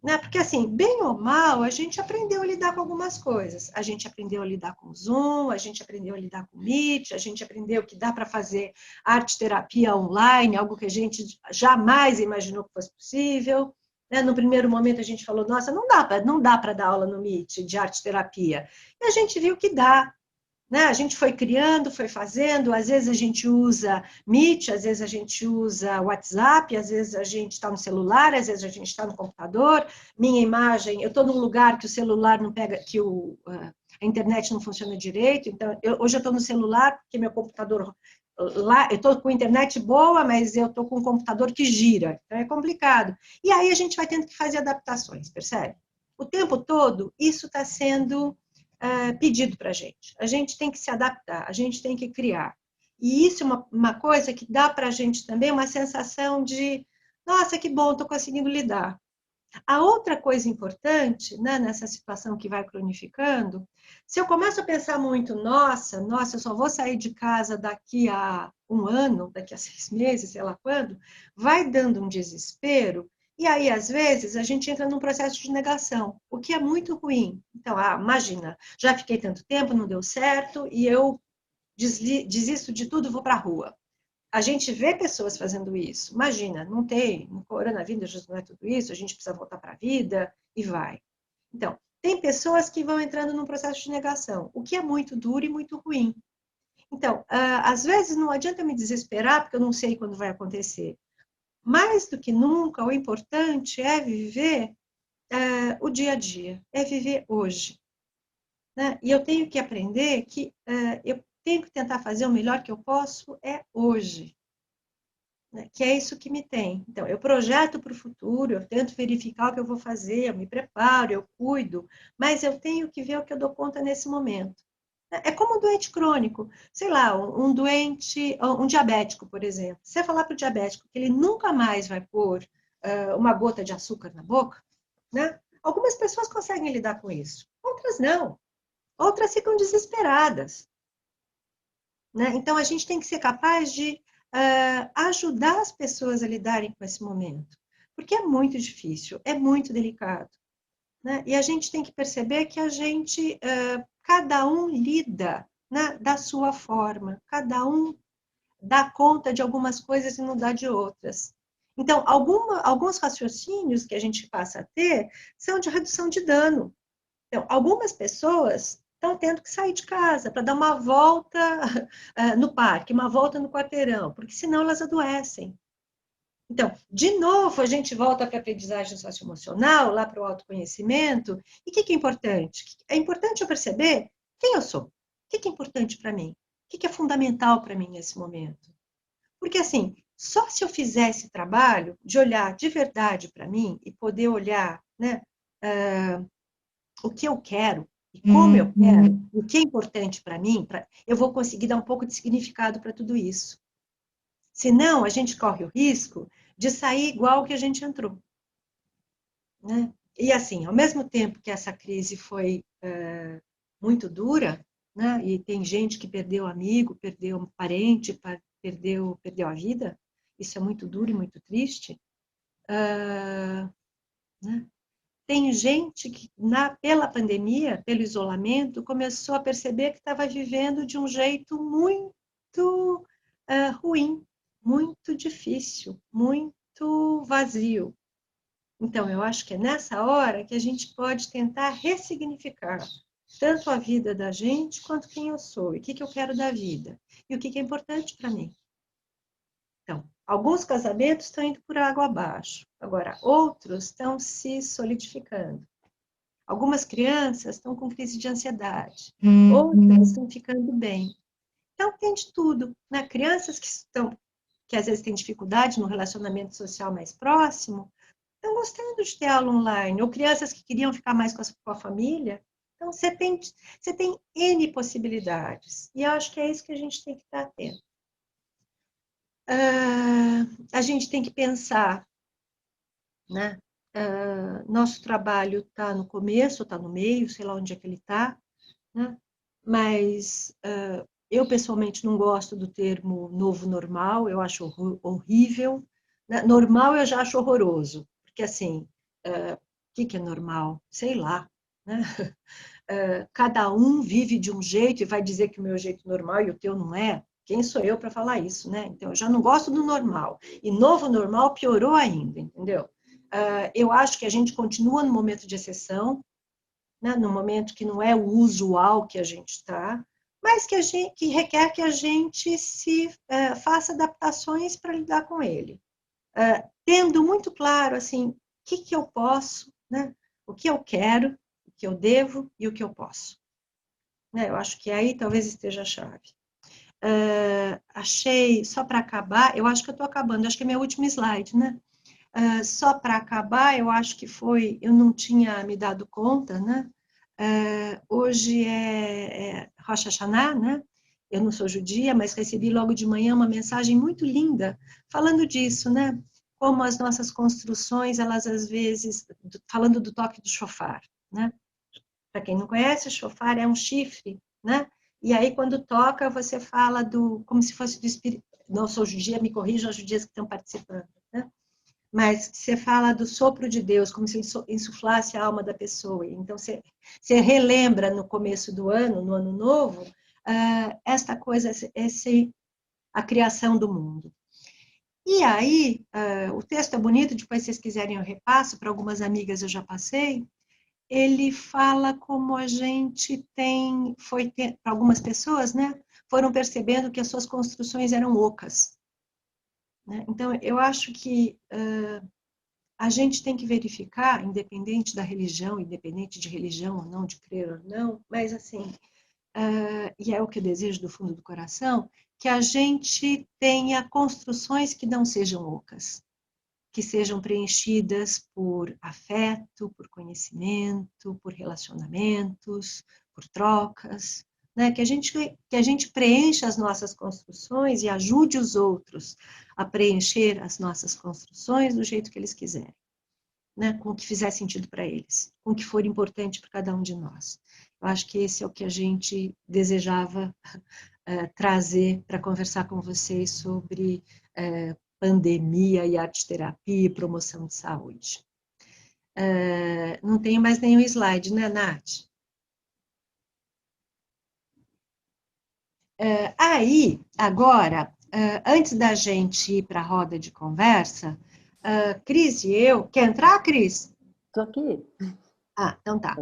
Né? Porque, assim, bem ou mal, a gente aprendeu a lidar com algumas coisas. A gente aprendeu a lidar com o Zoom, a gente aprendeu a lidar com o Meet, a gente aprendeu que dá para fazer arte-terapia online, algo que a gente jamais imaginou que fosse possível. Né? No primeiro momento, a gente falou, nossa, não dá para dar aula no Meet de arte-terapia. E a gente viu que dá. Né? A gente foi criando, foi fazendo, às vezes a gente usa Meet, às vezes a gente usa WhatsApp, às vezes a gente está no celular, às vezes a gente está no computador. Minha imagem, eu estou num lugar que o celular não pega, que a internet não funciona direito, então hoje eu estou no celular, porque meu computador lá, eu estou com internet boa, mas eu estou com um computador que gira, então é complicado. E aí a gente vai tendo que fazer adaptações, percebe? O tempo todo, isso está sendo pedido para a gente. A gente tem que se adaptar, a gente tem que criar. E isso é uma coisa que dá para a gente também uma sensação de, nossa, que bom, estou conseguindo lidar. A outra coisa importante, né, nessa situação que vai cronificando, se eu começo a pensar muito, nossa, eu só vou sair de casa daqui a 1 ano, daqui a 6 meses, sei lá quando, vai dando um desespero. E aí, às vezes, a gente entra num processo de negação, o que é muito ruim. Então, imagina, já fiquei tanto tempo, não deu certo, e eu desisto de tudo e vou para a rua. A gente vê pessoas fazendo isso. Imagina, não tem, no coronavírus não é tudo isso, a gente precisa voltar para a vida e vai. Então, tem pessoas que vão entrando num processo de negação, o que é muito duro e muito ruim. Então, às vezes não adianta me desesperar, porque eu não sei quando vai acontecer. Mais do que nunca, o importante é viver o dia a dia, é viver hoje. Né? E eu tenho que aprender que eu tenho que tentar fazer o melhor que eu posso hoje. Né? Que é isso que me tem. Então, eu projeto para o futuro, eu tento verificar o que eu vou fazer, eu me preparo, eu cuido, mas eu tenho que ver o que eu dou conta nesse momento. É como um doente crônico, sei lá, um doente, um diabético, por exemplo. Se você falar para o diabético que ele nunca mais vai pôr uma gota de açúcar na boca, né? Algumas pessoas conseguem lidar com isso, outras não. Outras ficam desesperadas. Né? Então, a gente tem que ser capaz de ajudar as pessoas a lidarem com esse momento, porque é muito difícil, é muito delicado. Né? E a gente tem que perceber que a gente, cada um lida, né, da sua forma, cada um dá conta de algumas coisas e não dá de outras. Então, alguns raciocínios que a gente passa a ter são de redução de dano. Então, algumas pessoas estão tendo que sair de casa para dar uma volta no parque, uma volta no quarteirão, porque senão elas adoecem. Então, de novo, a gente volta para a aprendizagem socioemocional, lá para o autoconhecimento. E o que é importante? É importante eu perceber quem eu sou. O que é importante para mim? O que é fundamental para mim nesse momento? Porque, assim, só se eu fizer esse trabalho de olhar de verdade para mim e poder olhar, né, o que eu quero e como eu quero, o que é importante para mim, eu vou conseguir dar um pouco de significado para tudo isso. Senão, a gente corre o risco de sair igual que a gente entrou. Né? E assim, ao mesmo tempo que essa crise foi muito dura, né? E tem gente que perdeu amigo, perdeu um parente, perdeu a vida, isso é muito duro e muito triste. Né? Tem gente que, pela pandemia, pelo isolamento, começou a perceber que estava vivendo de um jeito muito ruim, muito difícil, muito vazio. Então, eu acho que é nessa hora que a gente pode tentar ressignificar tanto a vida da gente quanto quem eu sou, e o que eu quero da vida, e o que é importante para mim. Então, alguns casamentos estão indo por água abaixo, agora outros estão se solidificando. Algumas crianças estão com crise de ansiedade, outras estão ficando bem. Então, tem de tudo. Né? Crianças que às vezes têm dificuldade no relacionamento social mais próximo, estão gostando de ter aula online, ou crianças que queriam ficar mais com a família. Então, você tem N possibilidades. E eu acho que é isso que a gente tem que estar atento. a gente tem que pensar, né? Nosso trabalho está no começo, está no meio, sei lá onde é que ele está, né? Mas eu pessoalmente não gosto do termo novo normal, eu acho horrível, né? Normal eu já acho horroroso, porque assim, o que é normal? Sei lá, né? Cada um vive de um jeito e vai dizer que o meu jeito normal e o teu não é. Quem sou eu para falar isso, né? Então, eu já não gosto do normal. E novo normal piorou ainda, entendeu? Eu acho que a gente continua no momento de exceção, né? No momento que não é o usual que a gente está, mas que requer que a gente faça adaptações para lidar com ele. Tendo muito claro, assim, o que eu posso, né? O que eu quero, o que eu devo e o que eu posso. Né? Eu acho que aí talvez esteja a chave. Achei, só para acabar, eu acho que eu estou acabando, acho que é meu último slide, né? Só para acabar, eu acho que eu não tinha me dado conta, né? Hoje é Rosh Hashanah, né? Eu não sou judia, mas recebi logo de manhã uma mensagem muito linda falando disso, né? Como as nossas construções, elas às vezes, falando do toque do shofar, né? Para quem não conhece, o shofar é um chifre, né? E aí, quando toca, você fala como se fosse do espírito. Não sou judia, me corrijam as judias que estão participando, né? Mas você fala do sopro de Deus, como se ele insuflasse a alma da pessoa. Então, você relembra no começo do ano, no ano novo, esta coisa, a criação do mundo. E aí, o texto é bonito, depois, se vocês quiserem, eu repasso, para algumas amigas eu já passei. Ele fala como a gente para algumas pessoas, né, foram percebendo que as suas construções eram ocas. Né? Então, eu acho que a gente tem que verificar, independente da religião, independente de religião ou não, de crer ou não, mas assim, e é o que eu desejo do fundo do coração, que a gente tenha construções que não sejam ocas, que sejam preenchidas por afeto, por conhecimento, por relacionamentos, por trocas, né? Que a gente preencha as nossas construções e ajude os outros a preencher as nossas construções do jeito que eles quiserem, né? Com o que fizer sentido para eles, com o que for importante para cada um de nós. Eu acho que esse é o que a gente desejava trazer para conversar com vocês sobre pandemia e arte-terapia e promoção de saúde. Não tenho mais nenhum slide, né, Nath? Aí, agora, antes da gente ir para a roda de conversa, Cris e eu... Quer entrar, Cris? Estou aqui. Então tá.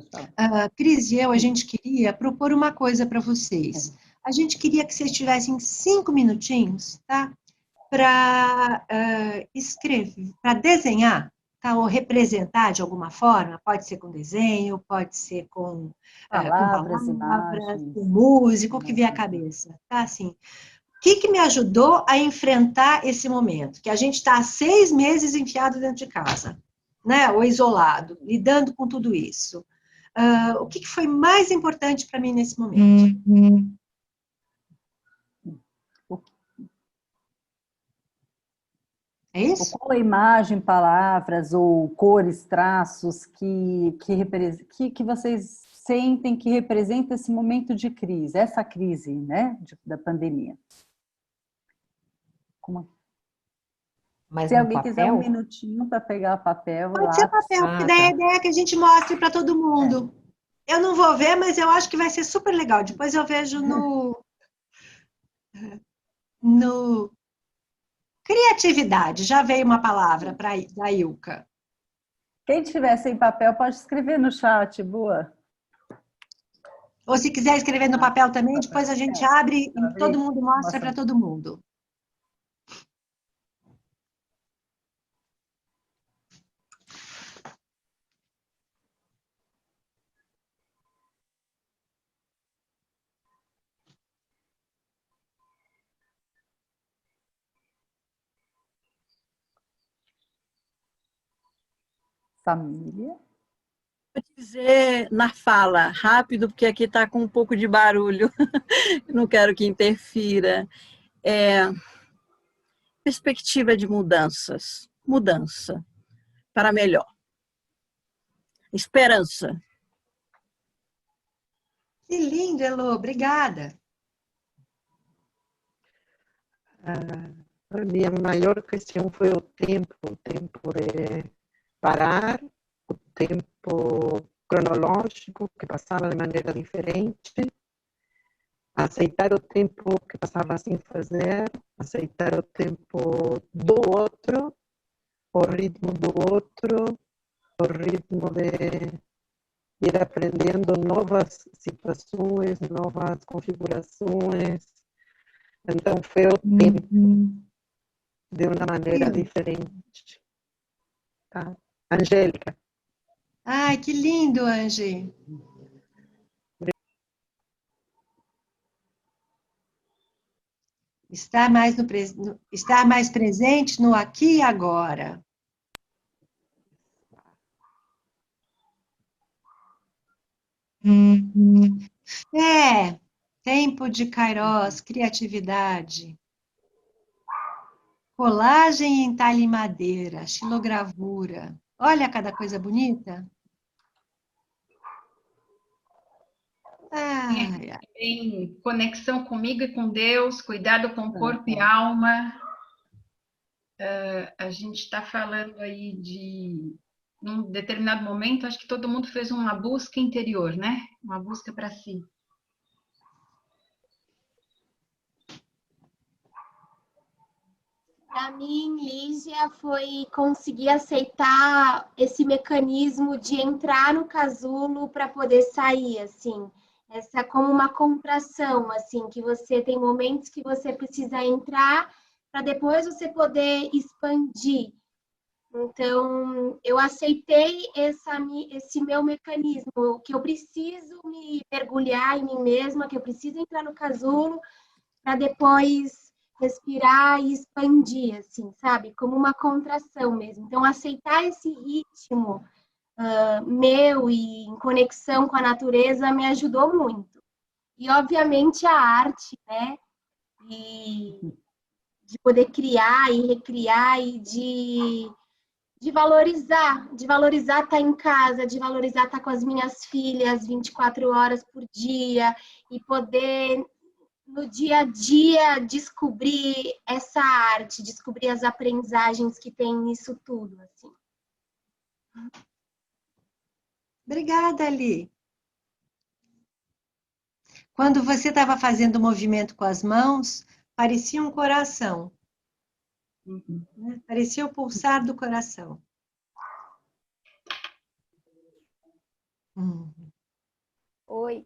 Cris e eu, a gente queria propor uma coisa para vocês. A gente queria que vocês tivessem 5 minutinhos, tá? Para escrever, para desenhar, tá? Ou representar de alguma forma, pode ser com desenho, pode ser com palavras, imagens, com música, o que vier à cabeça, tá? Assim, o que me ajudou a enfrentar esse momento? Que a gente está há 6 meses enfiado dentro de casa, né? Ou isolado, lidando com tudo isso. O que foi mais importante para mim nesse momento? É isso? Qual a imagem, palavras ou cores, traços que vocês sentem que representa esse momento de crise, essa crise, né, da pandemia? Mas se no alguém papel? quiser um minutinho para pegar papel, pode ser papel, porque daí a ideia é que a gente mostre para todo mundo. Eu não vou ver, mas eu acho que vai ser super legal. Depois eu vejo no criatividade. Já veio uma palavra da Ilka. Quem tiver sem papel pode escrever no chat, boa. Ou se quiser escrever no papel também, depois a gente abre e todo mundo mostra para todo mundo. Família. Vou dizer na fala, rápido, porque aqui está com um pouco de barulho, não quero que interfira. perspectiva de mudanças. Mudança para melhor. Esperança. Que lindo, Elô, obrigada. Para mim, a maior questão foi o tempo de parar, o tempo cronológico, que passava de maneira diferente, aceitar o tempo que passava sem fazer, aceitar o tempo do outro, o ritmo do outro, o ritmo de ir aprendendo novas situações, novas configurações. Então, foi o tempo de uma maneira diferente. Tá? Angélica. Ai, que lindo, Angie. Estar mais presente no aqui e agora. Tempo de Kairos, criatividade. Colagem em talhe e madeira, xilogravura. Olha cada coisa bonita. Ai, ai. Tem conexão comigo e com Deus, cuidado com corpo e alma. A gente está falando aí de, num determinado momento, acho que todo mundo fez uma busca interior, né? Uma busca para si. Para mim, Lígia, foi conseguir aceitar esse mecanismo de entrar no casulo para poder sair, assim. Essa como uma contração, assim, que você tem momentos que você precisa entrar para depois você poder expandir. Então, eu aceitei esse meu mecanismo, que eu preciso me mergulhar em mim mesma, que eu preciso entrar no casulo para depois respirar e expandir, assim, sabe? Como uma contração mesmo. Então, aceitar esse ritmo meu e em conexão com a natureza me ajudou muito. E, obviamente, a arte, né? E de poder criar e recriar e de valorizar estar em casa, de valorizar estar com as minhas filhas 24 horas por dia e poder no dia a dia descobrir essa arte, descobrir as aprendizagens que tem nisso tudo, assim. Obrigada, Ali. Quando você estava fazendo o movimento com as mãos, parecia um coração. Né? Parecia o pulsar do coração. Oi,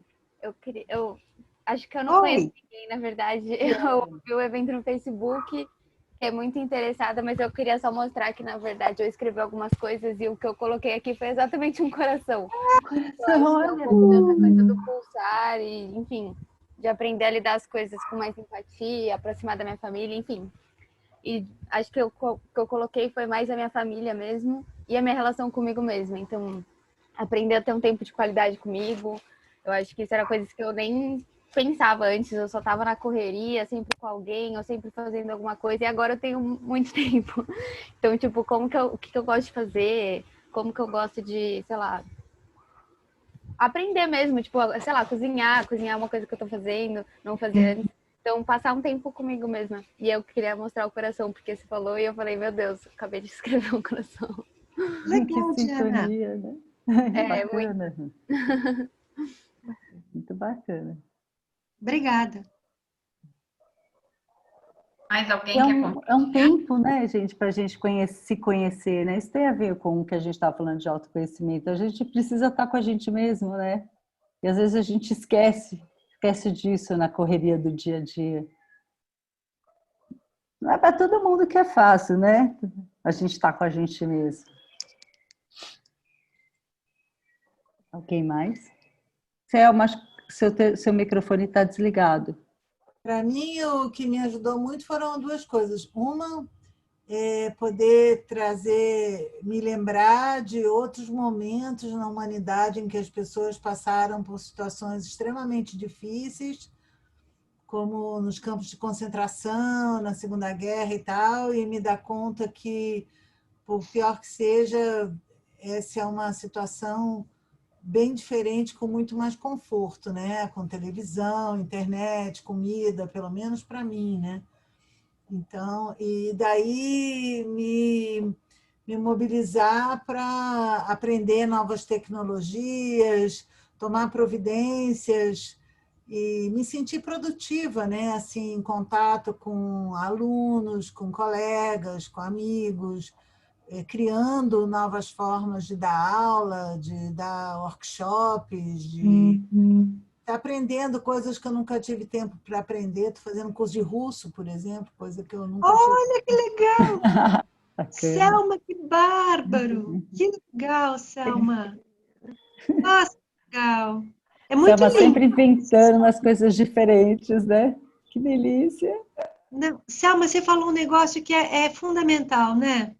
eu acho que eu não conheço ninguém, na verdade. Eu vi o evento no Facebook, que é muito interessada, mas eu queria só mostrar que, na verdade, eu escrevi algumas coisas e o que eu coloquei aqui foi exatamente um coração. Essa coisa do pulsar e, enfim, de aprender a lidar as coisas com mais empatia, aproximar da minha família, enfim. E acho que o que eu coloquei foi mais a minha família mesmo e a minha relação comigo mesma. Então, aprender a ter um tempo de qualidade comigo. Eu acho que isso era coisas que eu nem pensava antes. Eu só estava na correria, sempre com alguém, ou sempre fazendo alguma coisa. E agora eu tenho muito tempo. Então, tipo, o que eu gosto de fazer? Como que eu gosto de, sei lá, aprender mesmo. Tipo, sei lá, cozinhar. Cozinhar é uma coisa que eu tô fazendo, não fazer antes. Então, passar um tempo comigo mesma. E eu queria mostrar o coração, porque você falou, e eu falei, meu Deus, acabei de escrever um coração. Legal, que sintonia, né? É, bacana. Muito bacana. Obrigada. Mais alguém É quer é um tempo, né, gente, para a gente se conhecer, né? Isso tem a ver com o que a gente está falando de autoconhecimento. A gente precisa estar com a gente mesmo, né? E às vezes a gente esquece disso na correria do dia a dia. Não é para todo mundo que é fácil, né? A gente está com a gente mesmo. Alguém mais? Selma, seu microfone está desligado. Para mim, o que me ajudou muito foram duas coisas. Uma é poder me lembrar de outros momentos na humanidade em que as pessoas passaram por situações extremamente difíceis, como nos campos de concentração, na Segunda Guerra e tal, e me dar conta que, por pior que seja, essa é uma situação bem diferente, com muito mais conforto, né? Com televisão, internet, comida, pelo menos para mim, né? Então, e daí me mobilizar para aprender novas tecnologias, tomar providências e me sentir produtiva, né? Assim, em contato com alunos, com colegas, com amigos, criando novas formas de dar aula, de dar workshops, de estar aprendendo coisas que eu nunca tive tempo para aprender. Estou fazendo curso de russo, por exemplo, coisa que eu nunca tive. Olha que legal! Selma, que bárbaro! Que legal, Selma! Nossa, que legal! É muito Selma lindo. sempre inventando umas coisas diferentes, né? Que delícia! Não, Selma, você falou um negócio que é fundamental, né?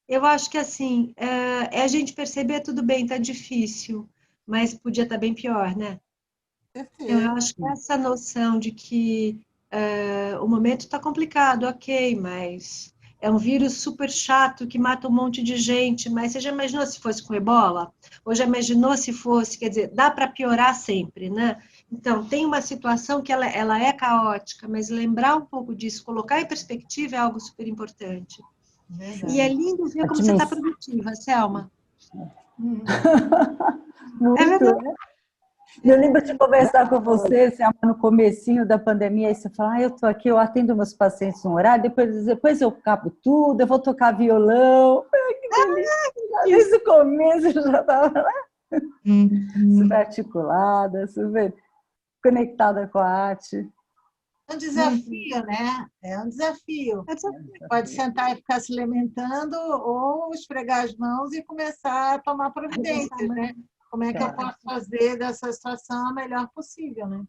Eu acho que assim, é a gente perceber tudo bem, tá difícil, mas podia estar bem pior, né? Então, eu acho que essa noção de que o momento está complicado, ok, mas é um vírus super chato que mata um monte de gente, mas você já imaginou se fosse com ebola? Ou já imaginou se fosse, quer dizer, dá para piorar sempre, né? Então, tem uma situação que ela é caótica, mas lembrar um pouco disso, colocar em perspectiva é algo super importante. E é lindo ver como você está produtiva, Selma. Muito, É verdade. né? Eu lembro de conversar com você, Selma, no comecinho da pandemia, e você fala, eu estou aqui, eu atendo meus pacientes no horário, depois eu acabo tudo, eu vou tocar violão. Ai, que delícia! Desde o começo eu já estava lá, super articulada, super conectada com a arte. É um desafio, né? É um desafio. Pode sentar e ficar se lamentando ou esfregar as mãos e começar a tomar providências, né? Como é que eu posso fazer dessa situação a melhor possível, né?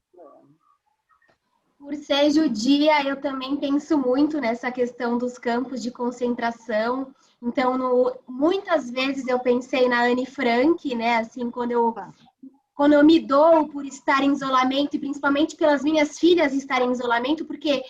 Por ser judia, eu também penso muito nessa questão dos campos de concentração. Então, muitas vezes eu pensei na Anne Frank, né? Assim, quando eu me dou por estar em isolamento, e principalmente pelas minhas filhas estarem em isolamento, porque,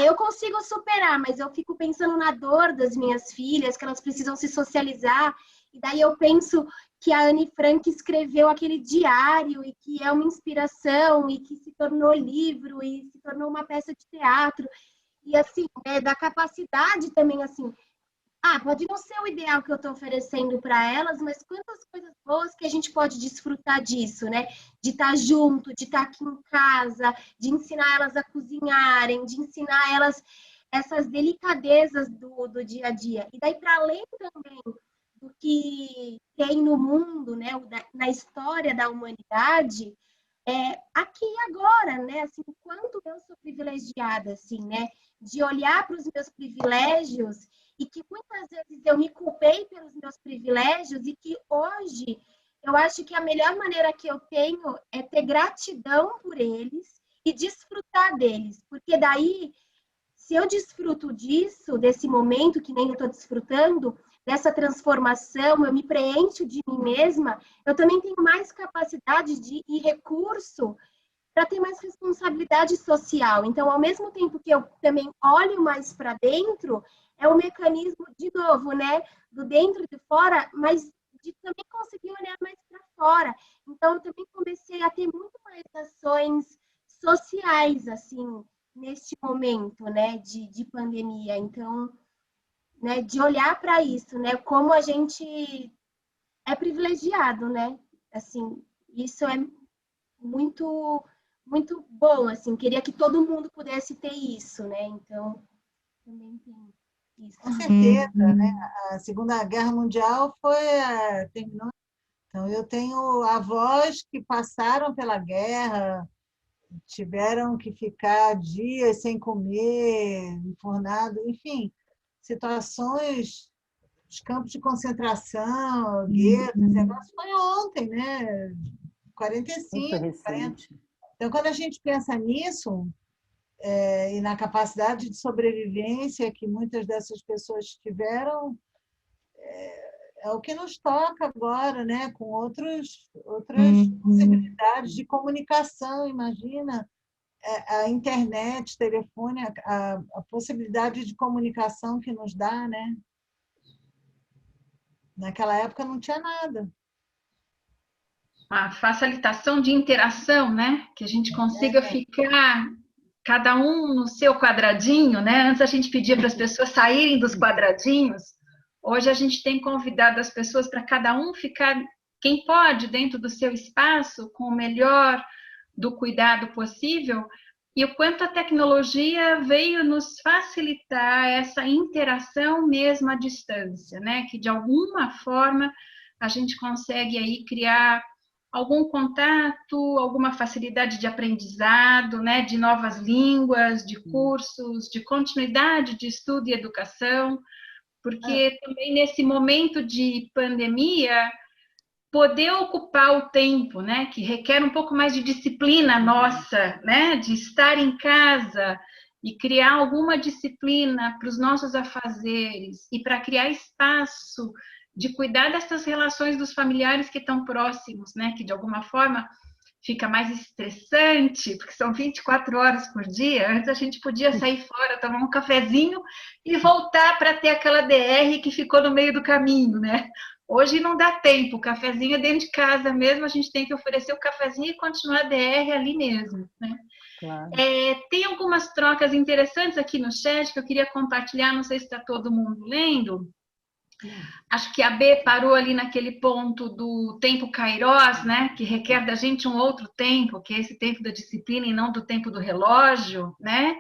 eu consigo superar, mas eu fico pensando na dor das minhas filhas, que elas precisam se socializar, e daí eu penso que a Anne Frank escreveu aquele diário, e que é uma inspiração, e que se tornou livro, e se tornou uma peça de teatro, e assim, da capacidade também, assim, pode não ser o ideal que eu estou oferecendo para elas, mas quantas coisas boas que a gente pode desfrutar disso, né? De estar junto, de estar aqui em casa, de ensinar elas a cozinharem, de ensinar elas essas delicadezas do dia a dia. E daí, para além também do que tem no mundo, né? Na história da humanidade, aqui e agora, né? Assim, quanto eu sou privilegiada, assim, né? De olhar para os meus privilégios e que muitas vezes eu me culpei pelos meus privilégios e que hoje eu acho que a melhor maneira que eu tenho é ter gratidão por eles e desfrutar deles, porque daí, se eu desfruto disso, desse momento que nem eu estou desfrutando, dessa transformação, eu me preencho de mim mesma, eu também tenho mais capacidade e recurso para ter mais responsabilidade social. Então, ao mesmo tempo que eu também olho mais para dentro, é um mecanismo, de novo, né? Do dentro e de fora, mas de também conseguir olhar mais para fora. Então, eu também comecei a ter muito mais ações sociais, assim, neste momento, né? De pandemia. Então, né? De olhar para isso, né? Como a gente é privilegiado, né? Assim, isso é muito muito bom, assim, queria que todo mundo pudesse ter isso, né? Então, também tem isso. Com certeza, né? A Segunda Guerra Mundial terminou. Então, eu tenho avós que passaram pela guerra, tiveram que ficar dias sem comer, enfornado, enfim, situações, os campos de concentração, guetos, esse negócio foi ontem, né? 45, 40. Então, quando a gente pensa nisso, e na capacidade de sobrevivência que muitas dessas pessoas tiveram, é o que nos toca agora, né? Com outras possibilidades de comunicação, imagina. a internet, telefone, a possibilidade de comunicação que nos dá, né? Naquela época não tinha nada. A facilitação de interação, né? Que a gente consiga ficar cada um no seu quadradinho, né? Antes a gente pedia para as pessoas saírem dos quadradinhos. Hoje a gente tem convidado as pessoas para cada um ficar, quem pode, dentro do seu espaço, com o melhor do cuidado possível. E o quanto a tecnologia veio nos facilitar essa interação mesmo à distância, né? Que de alguma forma a gente consegue aí criar algum contato, alguma facilidade de aprendizado, né, de novas línguas, de cursos, de continuidade de estudo e educação, porque também nesse momento de pandemia, poder ocupar o tempo, né, que requer um pouco mais de disciplina nossa, né, de estar em casa e criar alguma disciplina para os nossos afazeres e para criar espaço de cuidar dessas relações dos familiares que estão próximos, né? Que de alguma forma fica mais estressante, porque são 24 horas por dia. Antes a gente podia sair fora, tomar um cafezinho e voltar para ter aquela DR que ficou no meio do caminho, né? Hoje não dá tempo, o cafezinho é dentro de casa mesmo, a gente tem que oferecer o cafezinho e continuar a DR ali mesmo, né? Claro. Tem algumas trocas interessantes aqui no chat que eu queria compartilhar, não sei se está todo mundo lendo. Acho que a B parou ali naquele ponto do tempo Kairos, né? Que requer da gente um outro tempo, que é esse tempo da disciplina e não do tempo do relógio, né?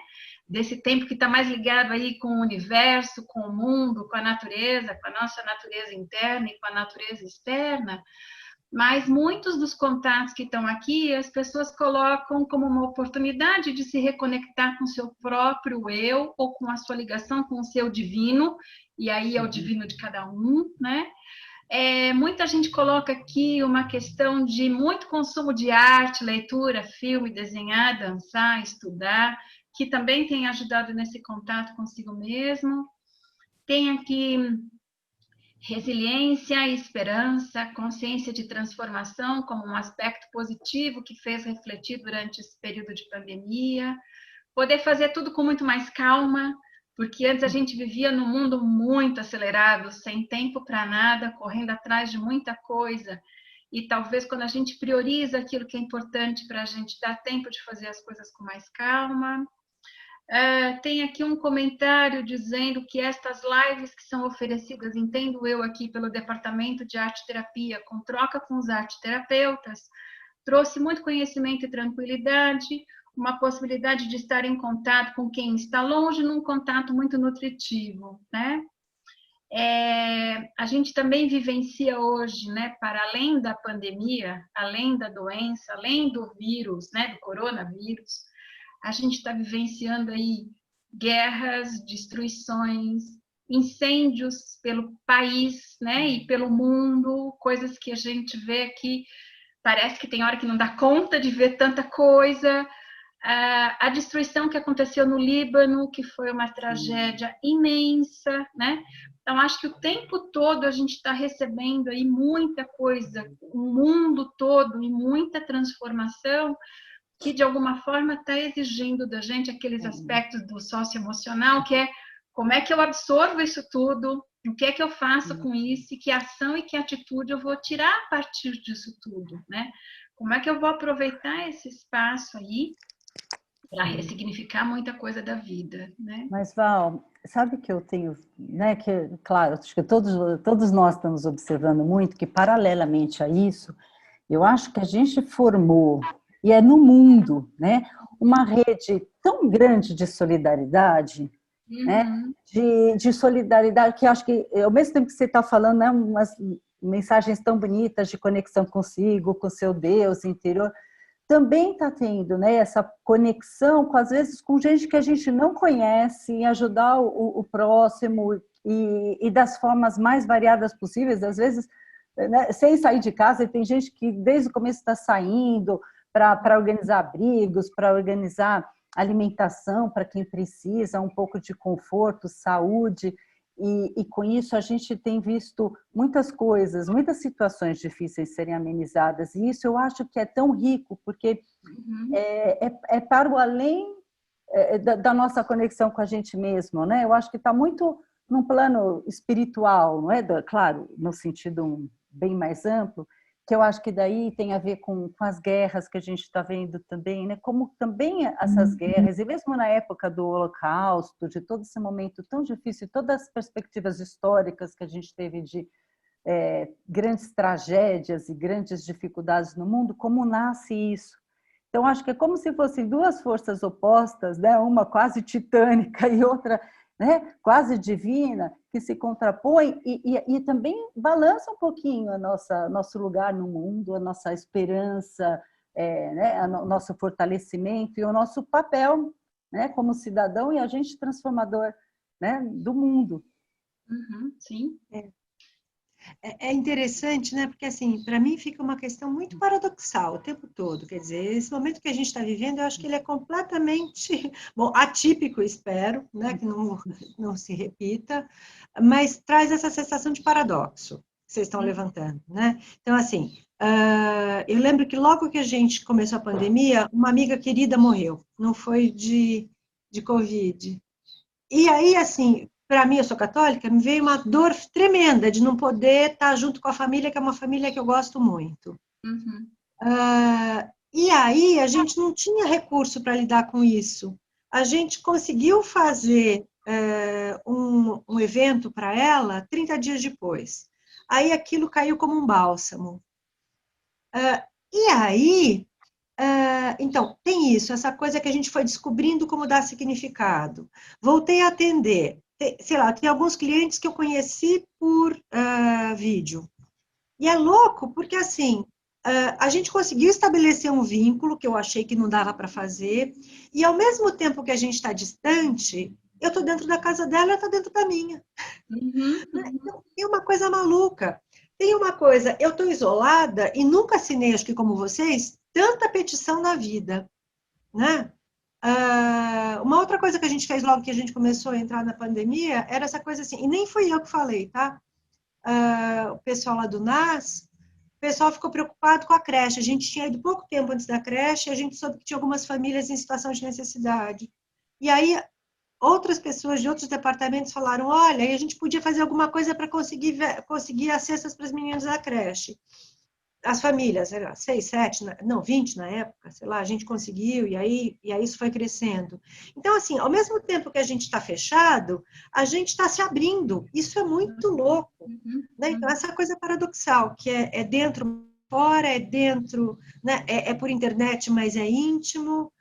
Desse tempo que está mais ligado aí com o universo, com o mundo, com a natureza, com a nossa natureza interna e com a natureza externa. Mas muitos dos contatos que estão aqui, as pessoas colocam como uma oportunidade de se reconectar com o seu próprio eu ou com a sua ligação com o seu divino, e aí é o divino de cada um, né? Muita gente coloca aqui uma questão de muito consumo de arte, leitura, filme, desenhar, dançar, estudar, que também tem ajudado nesse contato consigo mesmo. Tem aqui resiliência e esperança, consciência de transformação como um aspecto positivo que fez refletir durante esse período de pandemia. Poder fazer tudo com muito mais calma, porque antes a gente vivia num mundo muito acelerado, sem tempo para nada, correndo atrás de muita coisa. E talvez quando a gente prioriza aquilo que é importante para a gente dar tempo de fazer as coisas com mais calma. Tem aqui um comentário dizendo que estas lives que são oferecidas, entendo eu aqui pelo Departamento de Arte e Terapia, com troca com os arteterapeutas, trouxe muito conhecimento e tranquilidade, uma possibilidade de estar em contato com quem está longe, num contato muito nutritivo, né? A gente também vivencia hoje, né, para além da pandemia, além da doença, além do vírus, né, do coronavírus, a gente está vivenciando aí guerras, destruições, incêndios pelo país, né, e pelo mundo, coisas que a gente vê que parece que tem hora que não dá conta de ver tanta coisa. A destruição que aconteceu no Líbano, que foi uma tragédia imensa, né? Então, acho que o tempo todo a gente está recebendo aí muita coisa, o mundo todo e muita transformação, que de alguma forma está exigindo da gente aqueles aspectos do socioemocional, que é como é que eu absorvo isso tudo, o que é que eu faço com isso, e que ação e que atitude eu vou tirar a partir disso tudo, né? Como é que eu vou aproveitar esse espaço aí para ressignificar muita coisa da vida, né? Mas, Val, sabe que eu tenho, né, que, claro, acho que todos nós estamos observando muito que, paralelamente a isso, eu acho que a gente formou, e é no mundo, né, uma rede tão grande de solidariedade, né, de solidariedade, que eu acho que, ao mesmo tempo que você está falando, né, umas mensagens tão bonitas de conexão consigo, com seu Deus interior, também está tendo, né, essa conexão, às vezes, com gente que a gente não conhece, em ajudar o próximo e das formas mais variadas possíveis, às vezes, né, sem sair de casa, e tem gente que desde o começo está saindo para organizar abrigos, para organizar alimentação para quem precisa, um pouco de conforto, saúde, e com isso a gente tem visto muitas coisas, muitas situações difíceis serem amenizadas, e isso eu acho que é tão rico, porque é para o além da nossa conexão com a gente mesmo, né? Eu acho que está muito num plano espiritual, não é? Claro, no sentido bem mais amplo, que eu acho que daí tem a ver com as guerras que a gente está vendo também, né? Como também essas guerras, e mesmo na época do Holocausto, de todo esse momento tão difícil, todas as perspectivas históricas que a gente teve de grandes tragédias e grandes dificuldades no mundo, como nasce isso? Então, acho que é como se fossem duas forças opostas, né? Uma quase titânica e outra, né, quase divina, que se contrapõem e também balança um pouquinho nosso lugar no mundo, a nossa esperança, né, o nosso fortalecimento e o nosso papel, né, como cidadão e agente transformador, né, do mundo. Sim. É interessante, né? Porque, assim, para mim fica uma questão muito paradoxal o tempo todo. Quer dizer, esse momento que a gente está vivendo, eu acho que ele é completamente, bom, atípico, espero, né? Que não se repita, mas traz essa sensação de paradoxo que vocês estão levantando, né? Então, assim, eu lembro que logo que a gente começou a pandemia, uma amiga querida morreu. Não foi de Covid. E aí, assim, para mim, eu sou católica, me veio uma dor tremenda de não poder estar junto com a família, que é uma família que eu gosto muito. E aí, a gente não tinha recurso para lidar com isso. A gente conseguiu fazer um evento para ela 30 dias depois. Aí aquilo caiu como um bálsamo. E aí, então, tem isso, essa coisa que a gente foi descobrindo como dar significado. Voltei a atender. Sei lá, tem alguns clientes que eu conheci por vídeo. E é louco, porque assim, a gente conseguiu estabelecer um vínculo que eu achei que não dava para fazer, e ao mesmo tempo que a gente está distante, eu estou dentro da casa dela, ela está dentro da minha. Então, é uma coisa maluca. Tem uma coisa, eu estou isolada e nunca assinei, acho que como vocês, tanta petição na vida, né? Uma outra coisa que a gente fez logo que a gente começou a entrar na pandemia era essa coisa assim, e nem fui eu que falei, tá? O pessoal lá do NAS, o pessoal ficou preocupado com a creche. A gente tinha ido pouco tempo antes da creche, e a gente soube que tinha algumas famílias em situação de necessidade. E aí, outras pessoas de outros departamentos falaram, olha, a gente podia fazer alguma coisa para conseguir as cestas para as meninas da creche. As famílias, sei lá, 6, 7, não, 20 na época, sei lá, a gente conseguiu, e aí isso foi crescendo. Então, assim, ao mesmo tempo que a gente está fechado, a gente está se abrindo. Isso é muito louco. Né? Então, essa coisa paradoxal, que é dentro, fora, é dentro, né? É por internet, mas é íntimo.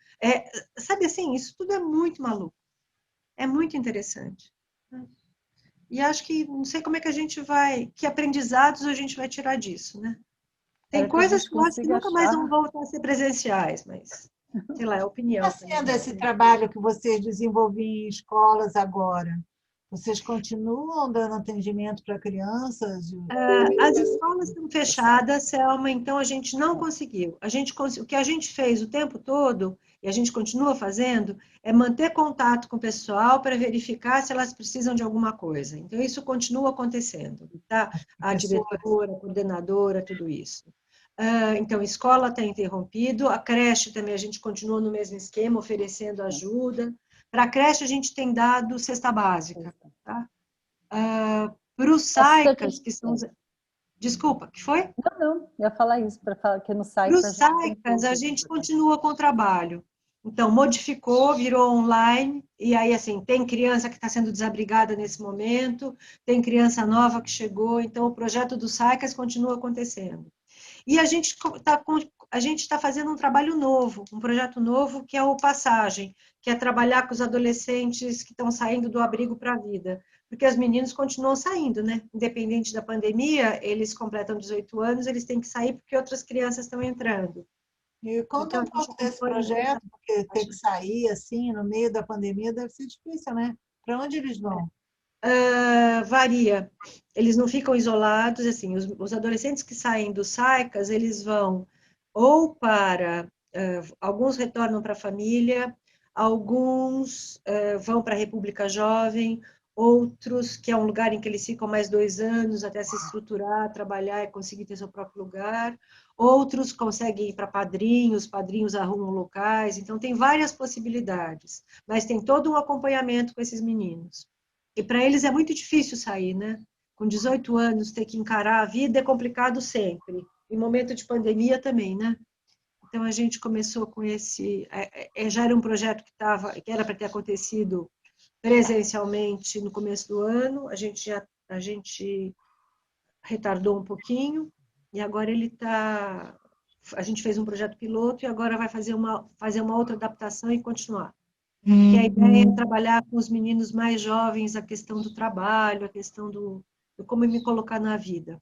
Sabe assim, isso tudo é muito maluco. É muito interessante. E acho que, não sei como é que a gente vai, que aprendizados a gente vai tirar disso, né? Tem coisas que eu acho que nunca mais vão voltar a ser presenciais, mas, sei lá, é opinião. Está sendo esse trabalho que vocês desenvolvem em escolas agora? Vocês continuam dando atendimento para crianças? As escolas estão fechadas, Selma, então a gente não conseguiu. O que a gente fez o tempo todo, e a gente continua fazendo, é manter contato com o pessoal para verificar se elas precisam de alguma coisa. Então, isso continua acontecendo, tá? A diretora, a coordenadora, tudo isso. Então, a escola está interrompido, a creche também a gente continua no mesmo esquema, oferecendo ajuda. Para a creche, a gente tem dado cesta básica, tá? Para os SAICAS, que são os... Desculpa, que foi? Não, eu ia falar isso, para falar que no site... Para os SAICAS, a gente continua com o trabalho. Então, modificou, virou online, e aí, assim, tem criança que está sendo desabrigada nesse momento, tem criança nova que chegou, então o projeto do SAICAS continua acontecendo. E a gente está fazendo um trabalho novo, um projeto novo, que é o Passagem, que é trabalhar com os adolescentes que estão saindo do abrigo para a vida. Porque os meninos continuam saindo, né? Independente da pandemia, eles completam 18 anos, eles têm que sair porque outras crianças estão entrando. E conta um pouco desse projeto, porque ter que sair assim, no meio da pandemia, deve ser difícil, né? Para onde eles vão? Varia. Eles não ficam isolados, assim, os adolescentes que saem do SAICAS, eles vão ou para, alguns retornam para a família, alguns vão para a República Jovem, outros que é um lugar em que eles ficam mais 2 anos até se estruturar, trabalhar e conseguir ter seu próprio lugar. Outros conseguem ir para padrinhos, padrinhos arrumam locais, então tem várias possibilidades, mas tem todo um acompanhamento com esses meninos. E para eles é muito difícil sair, né? Com 18 anos, ter que encarar a vida é complicado sempre. Em momento de pandemia também, né? Então a gente começou com esse... já era um projeto que era para ter acontecido presencialmente no começo do ano, a gente retardou um pouquinho, e agora a gente fez um projeto piloto e agora vai fazer uma outra adaptação e continuar. Porque a ideia é trabalhar com os meninos mais jovens a questão do trabalho, a questão do como me colocar na vida,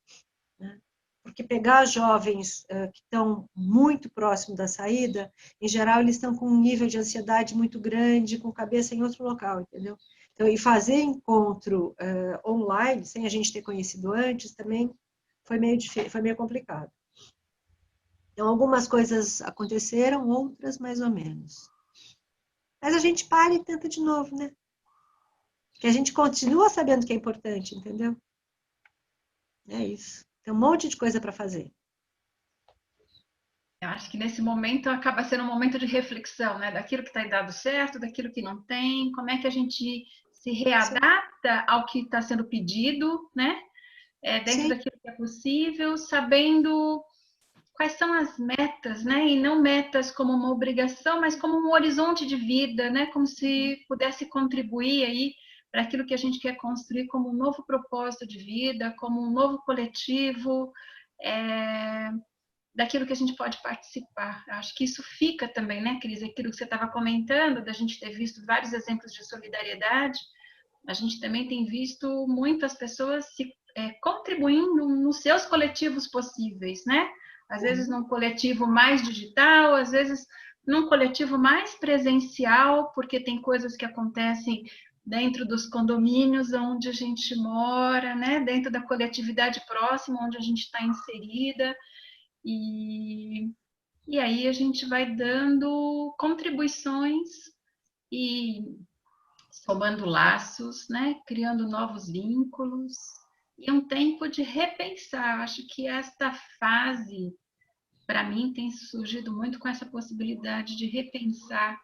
né? Porque pegar jovens que estão muito próximo da saída, em geral eles estão com um nível de ansiedade muito grande, com cabeça em outro local, entendeu? Então, e fazer encontro online, sem a gente ter conhecido antes, também foi meio complicado. Então, algumas coisas aconteceram, outras mais ou menos. Mas a gente para e tenta de novo, né? Porque a gente continua sabendo que é importante, entendeu? É isso. Tem um monte de coisa para fazer. Eu acho que nesse momento acaba sendo um momento de reflexão, né? Daquilo que está dado certo, daquilo que não tem, como é que a gente se readapta ao que está sendo pedido, né? Dentro daquilo que é possível, sabendo quais são as metas, né? E não metas como uma obrigação, mas como um horizonte de vida, né? Como se pudesse contribuir aí para aquilo que a gente quer construir como um novo propósito de vida, como um novo coletivo, daquilo que a gente pode participar. Acho que isso fica também, né, Cris? Aquilo que você estava comentando, da gente ter visto vários exemplos de solidariedade, a gente também tem visto muitas pessoas contribuindo nos seus coletivos possíveis, né? Às vezes num coletivo mais digital, às vezes num coletivo mais presencial, porque tem coisas que acontecem dentro dos condomínios onde a gente mora, né? Dentro da coletividade próxima onde a gente está inserida. E aí a gente vai dando contribuições e somando laços, né? Criando novos vínculos. E um tempo de repensar. Acho que esta fase, para mim, tem surgido muito com essa possibilidade de repensar,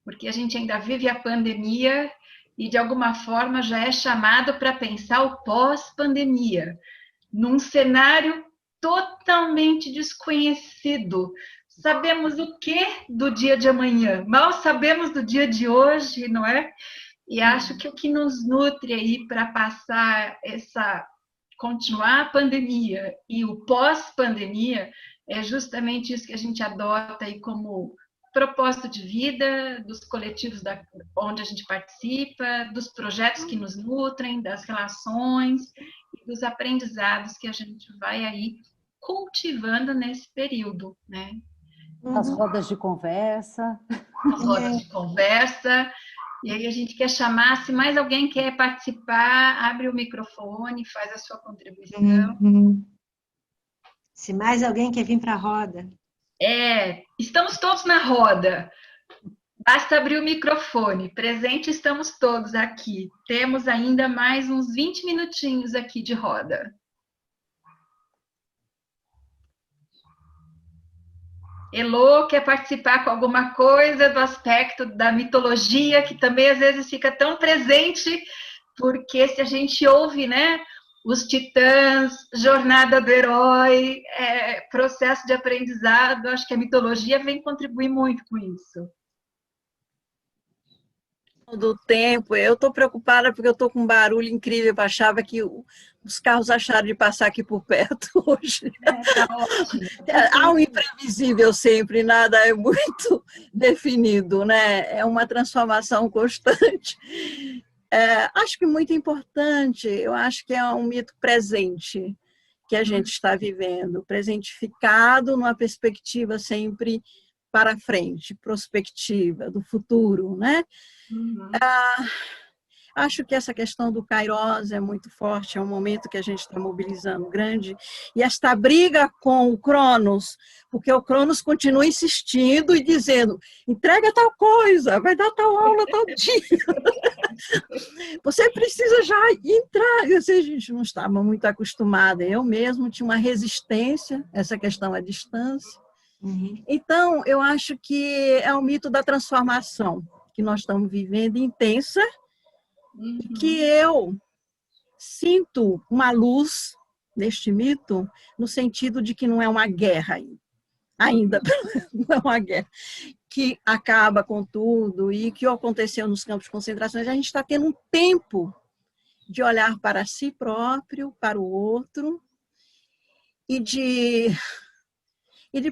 porque a gente ainda vive a pandemia e, de alguma forma, já é chamado para pensar o pós-pandemia, num cenário totalmente desconhecido. Sabemos o que do dia de amanhã? Mal sabemos do dia de hoje, não é? E acho que o que nos nutre aí para passar continuar a pandemia e o pós-pandemia é justamente isso que a gente adota aí como propósito de vida, dos coletivos onde a gente participa, dos projetos que nos nutrem, das relações e dos aprendizados que a gente vai aí cultivando nesse período, né? As rodas de conversa. As rodas de conversa. E aí a gente quer chamar, se mais alguém quer participar, abre o microfone, faz a sua contribuição. Se mais alguém quer vir para a roda. Estamos todos na roda. Basta abrir o microfone. Presente estamos todos aqui. Temos ainda mais uns 20 minutinhos aqui de roda. Elô quer participar com alguma coisa do aspecto da mitologia, que também às vezes fica tão presente, porque se a gente ouve, né, os titãs, jornada do herói, processo de aprendizado, acho que a mitologia vem contribuir muito com isso. Do tempo, eu estou preocupada porque eu estou com um barulho incrível, eu achava que os carros acharam de passar aqui por perto hoje. Tá ótimo. Há um imprevisível sempre, nada é muito definido, né? É uma transformação constante. Acho que muito importante, eu acho que é um mito presente que a gente está vivendo, presentificado numa perspectiva sempre para frente, prospectiva, do futuro, né? Acho que essa questão do Kairos é muito forte, é um momento que a gente está mobilizando grande, e esta briga com o Cronos, porque o Cronos continua insistindo e dizendo, entrega tal coisa, vai dar tal aula tal dia. Você precisa já entrar. E assim, a gente não estava muito acostumada. Eu mesmo tinha uma resistência a essa questão à distância. Então, eu acho que é o mito da transformação que nós estamos vivendo intensa, e que eu sinto uma luz neste mito, no sentido de que não é uma guerra ainda, não é uma guerra que acaba com tudo e que aconteceu nos campos de concentração. A gente está tendo um tempo de olhar para si próprio, para o outro, e de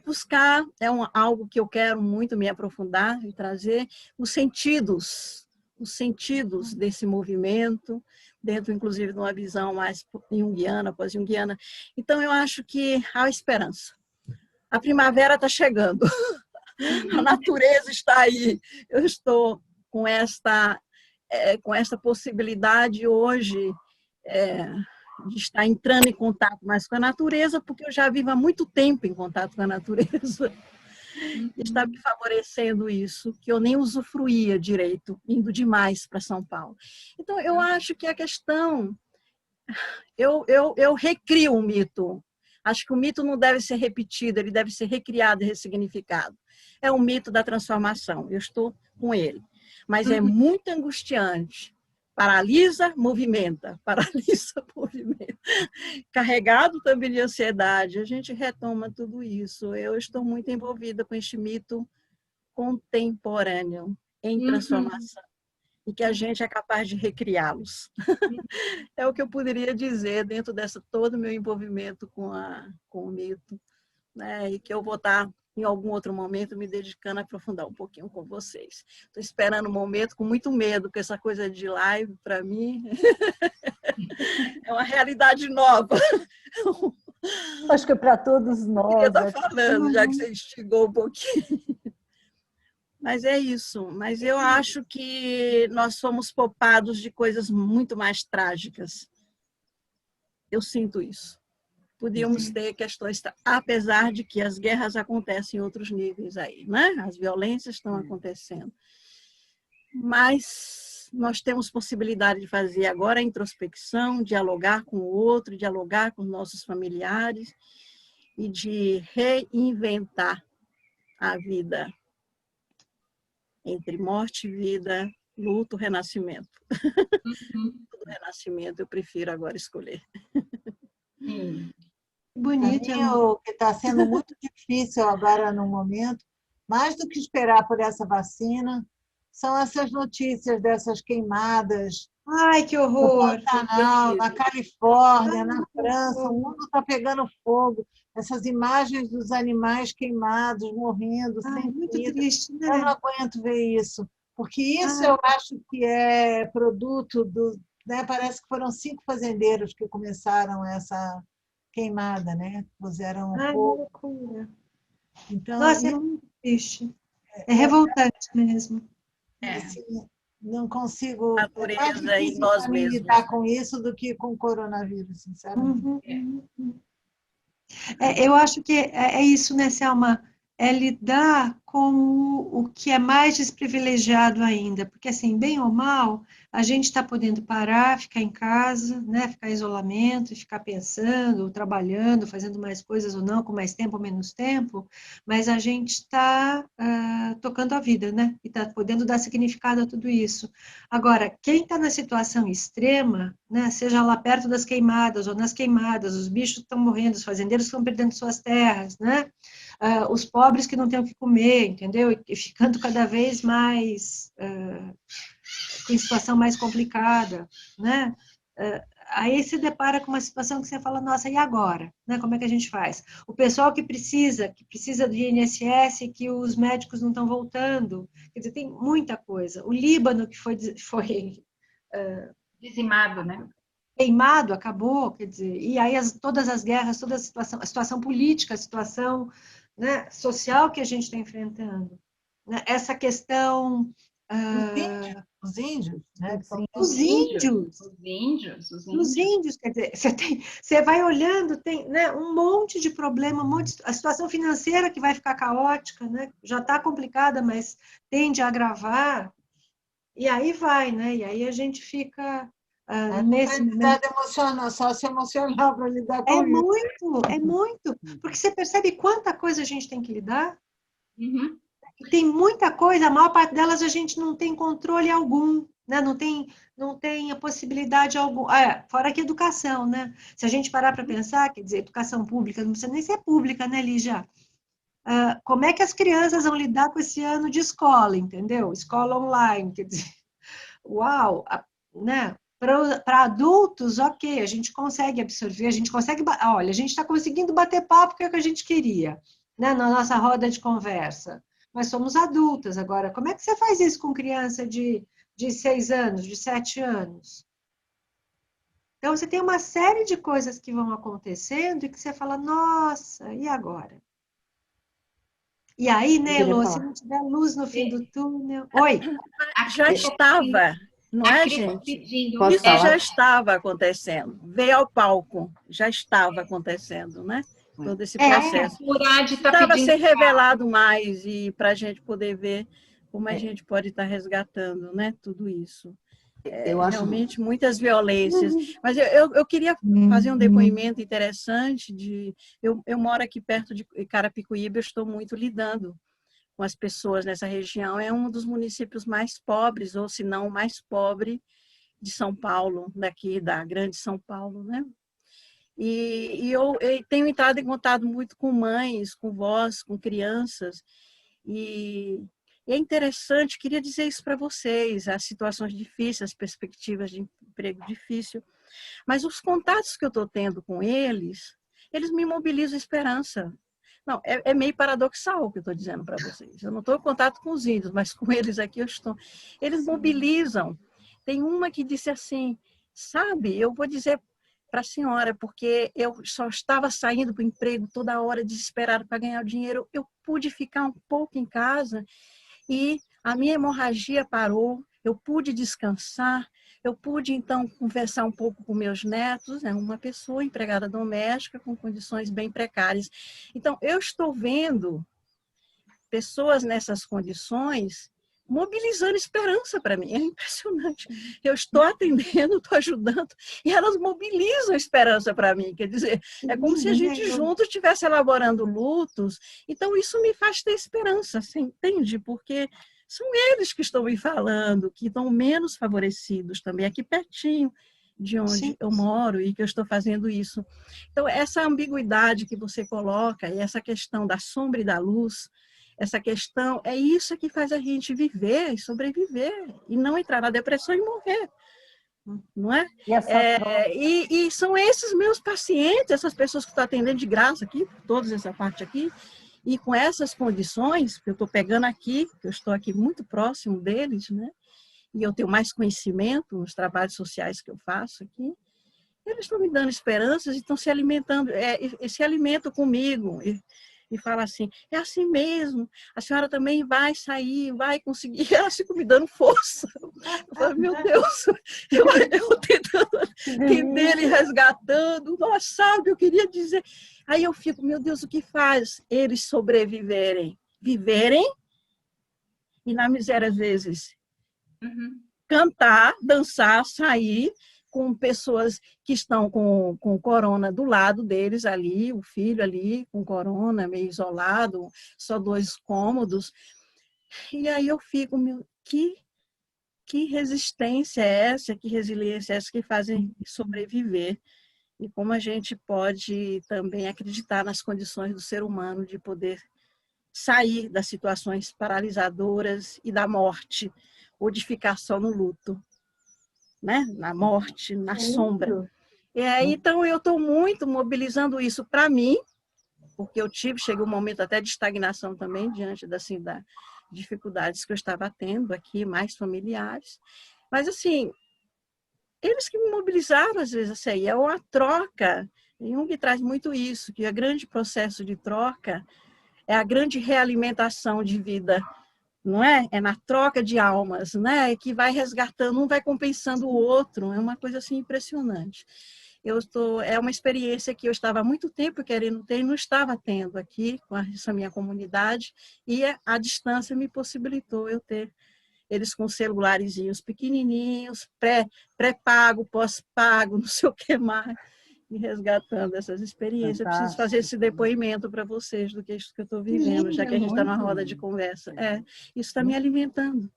buscar, algo que eu quero muito me aprofundar e trazer, os sentidos desse movimento, dentro, inclusive, de uma visão mais junguiana, pós-junguiana. Então, eu acho que há esperança. A primavera está chegando, a natureza está aí. Eu estou com esta possibilidade hoje de estar entrando em contato mais com a natureza, porque eu já vivo há muito tempo em contato com a natureza. Está me favorecendo isso, que eu nem usufruía direito, indo demais para São Paulo. Então, eu acho que a questão... Eu recrio o mito. Acho que o mito não deve ser repetido, ele deve ser recriado e ressignificado. É o mito da transformação, eu estou com ele. Mas é muito angustiante. Paralisa, movimenta. Paralisa, movimenta. Carregado também de ansiedade, a gente retoma tudo isso. Eu estou muito envolvida com este mito contemporâneo, em transformação. E que a gente é capaz de recriá-los. É o que eu poderia dizer dentro dessa todo o meu envolvimento com o mito, né? E que eu vou estar, em algum outro momento, me dedicando a aprofundar um pouquinho com vocês. Estou esperando um momento com muito medo, porque essa coisa de live, para mim, é uma realidade nova. Acho que para todos nós. Eu estou falando, já que você instigou um pouquinho. Mas é isso. Mas eu acho que nós fomos poupados de coisas muito mais trágicas. Eu sinto isso. Podíamos ter questões, apesar de que as guerras acontecem em outros níveis aí, né? As violências estão acontecendo. Mas nós temos possibilidade de fazer agora a introspecção, dialogar com o outro, dialogar com nossos familiares e de reinventar a vida. Entre morte e vida, luto, renascimento. Do renascimento eu prefiro agora escolher. Bonito. O que está sendo muito difícil agora no momento, mais do que esperar por essa vacina, são essas notícias dessas queimadas. Ai, que horror! No Pantanal, na Califórnia, na França, o mundo está pegando fogo. Essas imagens dos animais queimados, morrendo, sem muito vida. triste, né? Eu não aguento ver isso, porque isso eu acho que é produto do... Né, parece que foram 5 fazendeiros que começaram essa queimada, né? Puseram fogo. Loucura. Então, Nossa, é muito triste. É revoltante mesmo. Assim, não consigo... Natureza e nós mesmos. Lidar com isso do que com o coronavírus, sinceramente. Eu acho que é isso, né, Selma? É lidar com o que é mais desprivilegiado ainda, porque, assim, bem ou mal, a gente está podendo parar, ficar em casa, né, ficar em isolamento, e ficar pensando, trabalhando, fazendo mais coisas ou não, com mais tempo ou menos tempo, mas a gente está tocando a vida, né, e está podendo dar significado a tudo isso. Agora, quem está na situação extrema, né, seja lá perto das queimadas ou nas queimadas, os bichos estão morrendo, os fazendeiros estão perdendo suas terras, né, os pobres que não têm o que comer, entendeu? E ficando cada vez mais com situação mais complicada, né? Aí se depara com uma situação que você fala, nossa, e agora? Né? Como é que a gente faz? O pessoal que precisa do INSS, que os médicos não estão voltando, quer dizer, tem muita coisa. O Líbano, que foi dizimado, né? Queimado, acabou, quer dizer, e aí todas as guerras, toda a situação política, a situação, né, social que a gente está enfrentando. Né? Essa questão... Os índios, né? Os índios, quer dizer, você vai olhando, tem, né, um monte de problema, a situação financeira que vai ficar caótica, né? Já está complicada, mas tende a agravar. E aí vai, né? E aí a gente fica nesse aprendizado emocional, socioemocional para lidar com isso. É muito, porque você percebe quanta coisa a gente tem que lidar. Uhum. E tem muita coisa, a maior parte delas a gente não tem controle algum, né? Não tem a possibilidade alguma. Fora que educação, né? Se a gente parar para pensar, quer dizer, educação pública, não precisa nem ser pública, né, Lígia? Como é que as crianças vão lidar com esse ano de escola, entendeu? Escola online, quer dizer, uau, né? Para adultos, ok, a gente consegue absorver, a gente consegue. Olha, a gente está conseguindo bater papo que é o que a gente queria, né? Na nossa roda de conversa. Mas somos adultas agora. Como é que você faz isso com criança de 6 anos, de 7 anos? Então, você tem uma série de coisas que vão acontecendo e que você fala, nossa, e agora? E aí, né, Elô, se não tiver luz no fim do túnel. Oi! Já estava, não é, gente? Isso já estava acontecendo. Veio ao palco, já estava acontecendo, né? Todo esse processo. Precisava ser revelado mais e para a gente poder ver como a gente pode estar resgatando, né? Tudo isso. Realmente muitas violências. Mas eu queria fazer um depoimento interessante de... Eu moro aqui perto de Carapicuíba, eu estou muito lidando com as pessoas nessa região. É um dos municípios mais pobres, ou se não o mais pobre de São Paulo, daqui da grande São Paulo, né? E eu tenho entrado em contato muito com mães, com vós, com crianças, e é interessante, queria dizer isso para vocês, as situações difíceis, as perspectivas de emprego difícil, mas os contatos que eu estou tendo com eles me mobilizam esperança. Não, é meio paradoxal o que eu estou dizendo para vocês. Eu não estou em contato com os índios, mas com eles aqui eu estou. Eles mobilizam. Tem uma que disse assim, sabe, eu vou dizer para a senhora, porque eu só estava saindo para o emprego toda hora, desesperada para ganhar o dinheiro, eu pude ficar um pouco em casa e a minha hemorragia parou, eu pude descansar, eu pude, então, conversar um pouco com meus netos, né? Uma pessoa empregada doméstica com condições bem precárias. Então, eu estou vendo pessoas nessas condições mobilizando esperança para mim. É impressionante. Eu estou atendendo, estou ajudando, e elas mobilizam esperança para mim. Quer dizer, é como se a gente juntos estivesse elaborando lutos. Então, isso me faz ter esperança, você entende? Porque são eles que estão me falando, que estão menos favorecidos também, aqui pertinho de onde eu moro e que eu estou fazendo isso. Então, essa ambiguidade que você coloca, e essa questão da sombra e da luz, essa questão, é isso que faz a gente viver e sobreviver, e não entrar na depressão e morrer, não é? E são esses meus pacientes, essas pessoas que estão atendendo de graça aqui, toda essa parte aqui, e com essas condições, que eu estou pegando aqui, que eu estou aqui muito próximo deles, né? E eu tenho mais conhecimento nos trabalhos sociais que eu faço aqui, eles estão me dando esperanças e estão se alimentando, se alimentam comigo, e fala assim, é assim mesmo, a senhora também vai sair, vai conseguir, e elas ficam me dando força. Eu falo, meu Deus, eu tentando entender e resgatando, nossa, sabe, eu queria dizer. Aí eu fico, meu Deus, o que faz eles sobreviverem? Viverem, e na miséria às vezes, cantar, dançar, sair, com pessoas que estão com corona do lado deles ali, o filho ali com corona, meio isolado, só 2 cômodos. E aí eu fico, que resistência é essa, que resiliência é essa que fazem sobreviver? E como a gente pode também acreditar nas condições do ser humano de poder sair das situações paralisadoras e da morte, ou de ficar só no luto, né? Na morte, na sombra. Então, eu estou muito mobilizando isso para mim, porque cheguei um momento até de estagnação também, diante das dificuldades que eu estava tendo aqui, mais familiares. Mas, assim, eles que me mobilizaram, às vezes, assim, é uma troca. E Jung traz muito isso, que o grande processo de troca é a grande realimentação de vida, não é? É na troca de almas, né? Que vai resgatando, um vai compensando o outro, é uma coisa assim impressionante. É uma experiência que eu estava há muito tempo querendo ter e não estava tendo aqui com essa minha comunidade, e a distância me possibilitou eu ter eles com celularezinhos pequenininhos, pré-pago, pós-pago, não sei o que mais, e resgatando essas experiências. Eu preciso fazer esse depoimento para vocês do que é isso que eu estou vivendo, já que a gente está numa roda de conversa. Isso está me alimentando.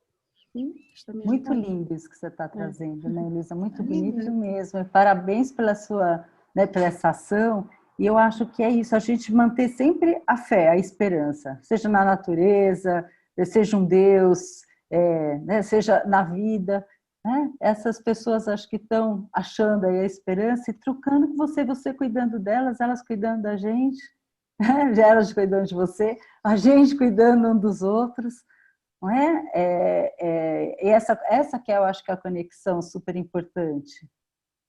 Muito lindo isso que você está trazendo, né, Elisa? Muito bonito mesmo. E parabéns pela sua, né, pela essa ação. E eu acho que é isso, a gente manter sempre a fé, a esperança, seja na natureza, seja um Deus, né, seja na vida. Né? Essas pessoas acho que estão achando aí a esperança e trocando com você cuidando delas, elas cuidando da gente, né? Elas cuidando de você, a gente cuidando um dos outros. Não é? Essa que eu acho que é a conexão super importante,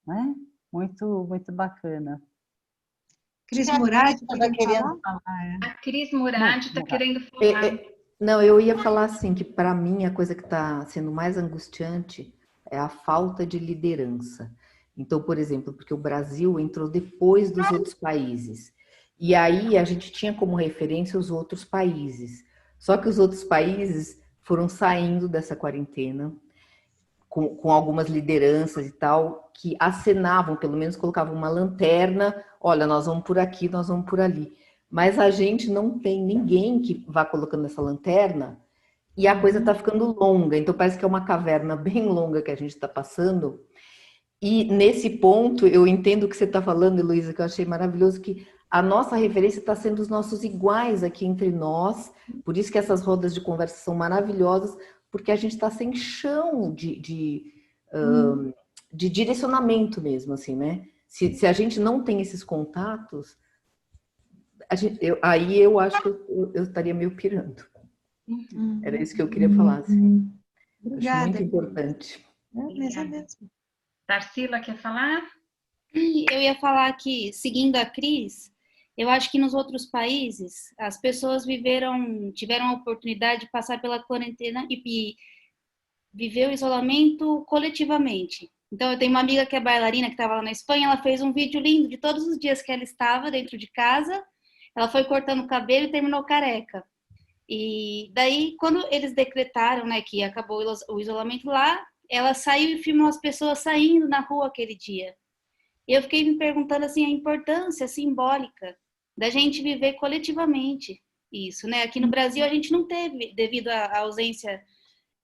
não é? Muito, muito bacana. Cris Murad estava querendo falar. A Cris Murad está querendo falar. Não, eu ia falar assim, que para mim a coisa que está sendo mais angustiante é a falta de liderança. Então, por exemplo, porque o Brasil entrou depois dos outros países. E aí a gente tinha como referência os outros países. Só que os outros países foram saindo dessa quarentena com algumas lideranças e tal, que acenavam, pelo menos colocavam uma lanterna, olha, nós vamos por aqui, nós vamos por ali. Mas a gente não tem ninguém que vá colocando essa lanterna e a coisa está ficando longa. Então parece que é uma caverna bem longa que a gente está passando. E nesse ponto, eu entendo o que você está falando, Heloísa, que eu achei maravilhoso, que a nossa referência está sendo os nossos iguais aqui entre nós. Por isso que essas rodas de conversa são maravilhosas, porque a gente está sem chão de direcionamento mesmo, assim, né? Se a gente não tem esses contatos, aí eu acho que eu estaria meio pirando. Era isso que eu queria falar. Assim. Obrigada. Acho muito importante. Mas é mesmo. Tarsila, quer falar? Eu ia falar que, seguindo a Cris, eu acho que nos outros países as pessoas tiveram a oportunidade de passar pela quarentena e viver o isolamento coletivamente. Então, eu tenho uma amiga que é bailarina, que estava lá na Espanha, ela fez um vídeo lindo de todos os dias que ela estava dentro de casa, ela foi cortando o cabelo e terminou careca. E daí, quando eles decretaram, né, que acabou o isolamento lá, ela saiu e filmou as pessoas saindo na rua aquele dia. E eu fiquei me perguntando, assim, a importância simbólica da gente viver coletivamente isso, né? Aqui no Brasil a gente não teve, devido à ausência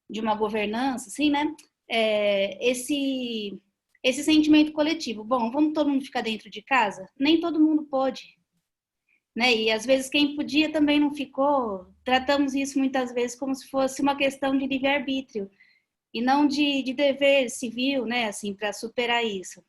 de uma governança, assim, né? Esse sentimento coletivo. Bom, vamos todo mundo ficar dentro de casa? Nem todo mundo pôde, né? E às vezes quem podia também não ficou. Tratamos isso muitas vezes como se fosse uma questão de livre-arbítrio e não de dever civil, né? Assim, para superar isso.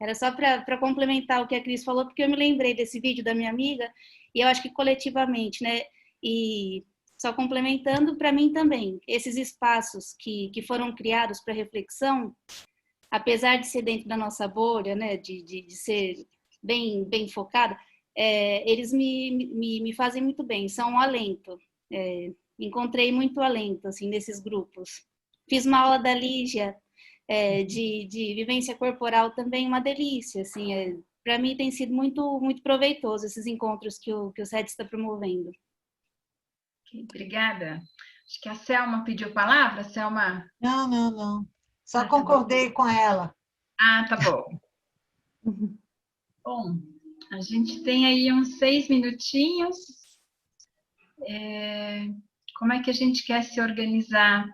Era só para complementar o que a Cris falou, porque eu me lembrei desse vídeo da minha amiga e eu acho que coletivamente, né? E só complementando, para mim também, esses espaços que foram criados para reflexão, apesar de ser dentro da nossa bolha, né, de ser bem focada, eles me fazem muito bem, são um alento. Encontrei muito alento assim, nesses grupos. Fiz uma aula da Lígia de vivência corporal também, uma delícia. Assim, para mim tem sido muito, muito proveitoso esses encontros que o SEDES está promovendo. Obrigada. Acho que a Selma pediu palavra, Selma? Não. Só concordei com ela. Ah, tá bom. Bom, a gente tem aí uns 6 minutinhos. Como é que a gente quer se organizar?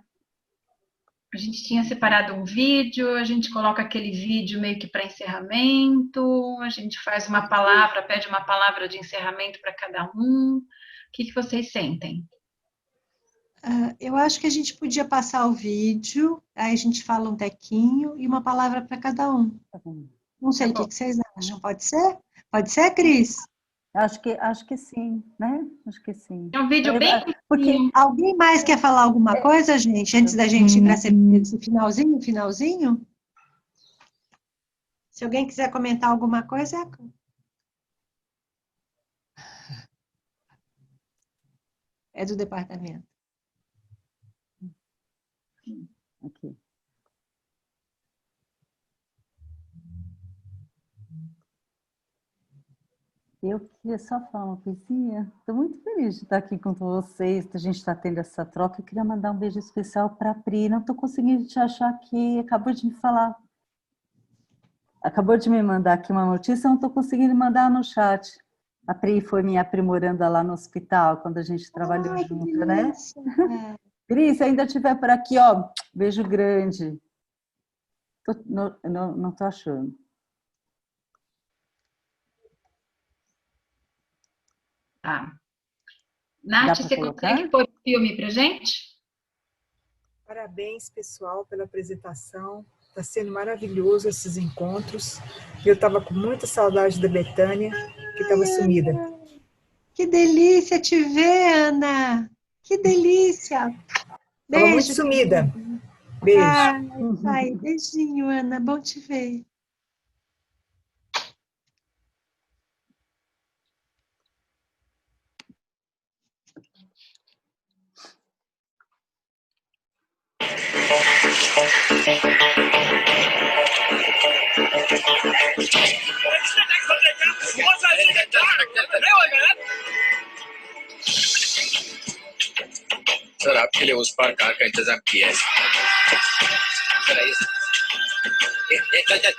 A gente tinha separado um vídeo, a gente coloca aquele vídeo meio que para encerramento, a gente faz uma palavra, pede uma palavra de encerramento para cada um. O que vocês sentem? Eu acho que a gente podia passar o vídeo, aí a gente fala um tequinho e uma palavra para cada um. Não sei o que vocês acham, pode ser? Pode ser, Cris? Acho que sim, né? Acho que sim. É um vídeo bem... Porque alguém mais quer falar alguma coisa, gente, antes da gente ir para esse finalzinho? Se alguém quiser comentar alguma coisa, é do departamento. Aqui. Eu queria só falar uma coisinha. Estou muito feliz de estar aqui com vocês, a gente está tendo essa troca. Eu queria mandar um beijo especial para a Pri. Não estou conseguindo te achar aqui, acabou de me falar. Acabou de me mandar aqui uma notícia, não estou conseguindo mandar no chat. A Pri foi me aprimorando lá no hospital, quando a gente trabalhou junto, né? Pri, se ainda estiver por aqui, ó, beijo grande. Não estou achando. Tá. Nath, você consegue pôr o filme para gente? Parabéns, pessoal, pela apresentação. Está sendo maravilhoso esses encontros. Eu estava com muita saudade da Betânia, que estava sumida. Que delícia te ver, Ana! Que delícia! Estava muito sumida. Beijo. Ai, beijinho, Ana. Bom te ver. Sir आपके लिए उस पार कार का इंतजाम किया है सर आइए चल चल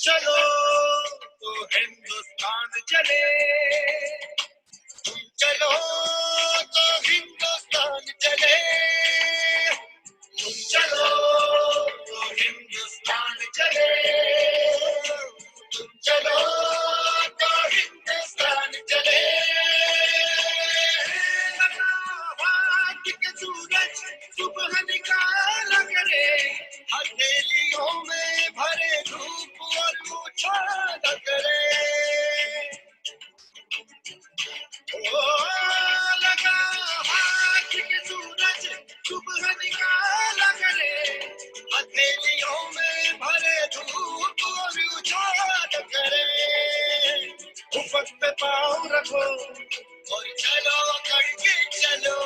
चलो तो हिंदुस्तान चले चलो तो हिंदुस्तान चले चलो तो हिंदुस्तान चले चलो तो हिंदुस्तान चले के सूरज सुबह निकाला करे हथेलियों में भरे धूप और उछाला करे लगा हाथ के सूरज सुबह निकाला करे हथेलियों में भरे धूप और उछाला करे उफक पे पाँव रखो और चलो करके चलो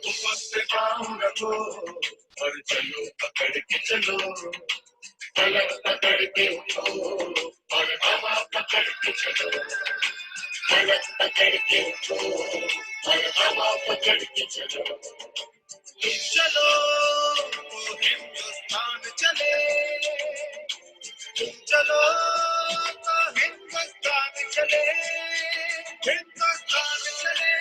उफक पे पाँव रखो और चलो पकड़ के चलो पलक पकड़ के उठो और हवा पकड़ के चलो पलक पकड़ के उठो और हवा पकड़ के चलो चलो तो हिंदुस्तान चले चलो तो हिंदुस्तान चले हिंदुस्तान चले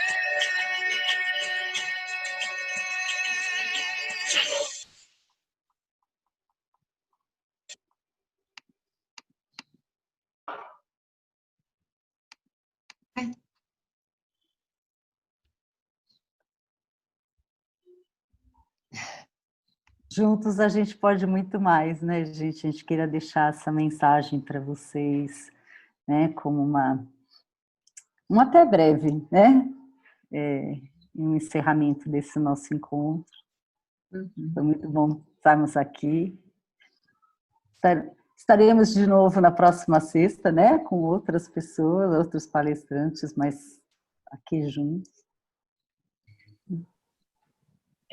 चलो Juntos a gente pode muito mais, né, gente? A gente queria deixar essa mensagem para vocês, né, como um até breve, né? Um encerramento desse nosso encontro. Foi muito bom estarmos aqui. Estaremos de novo na próxima sexta, né? Com outras pessoas, outros palestrantes, mas aqui juntos.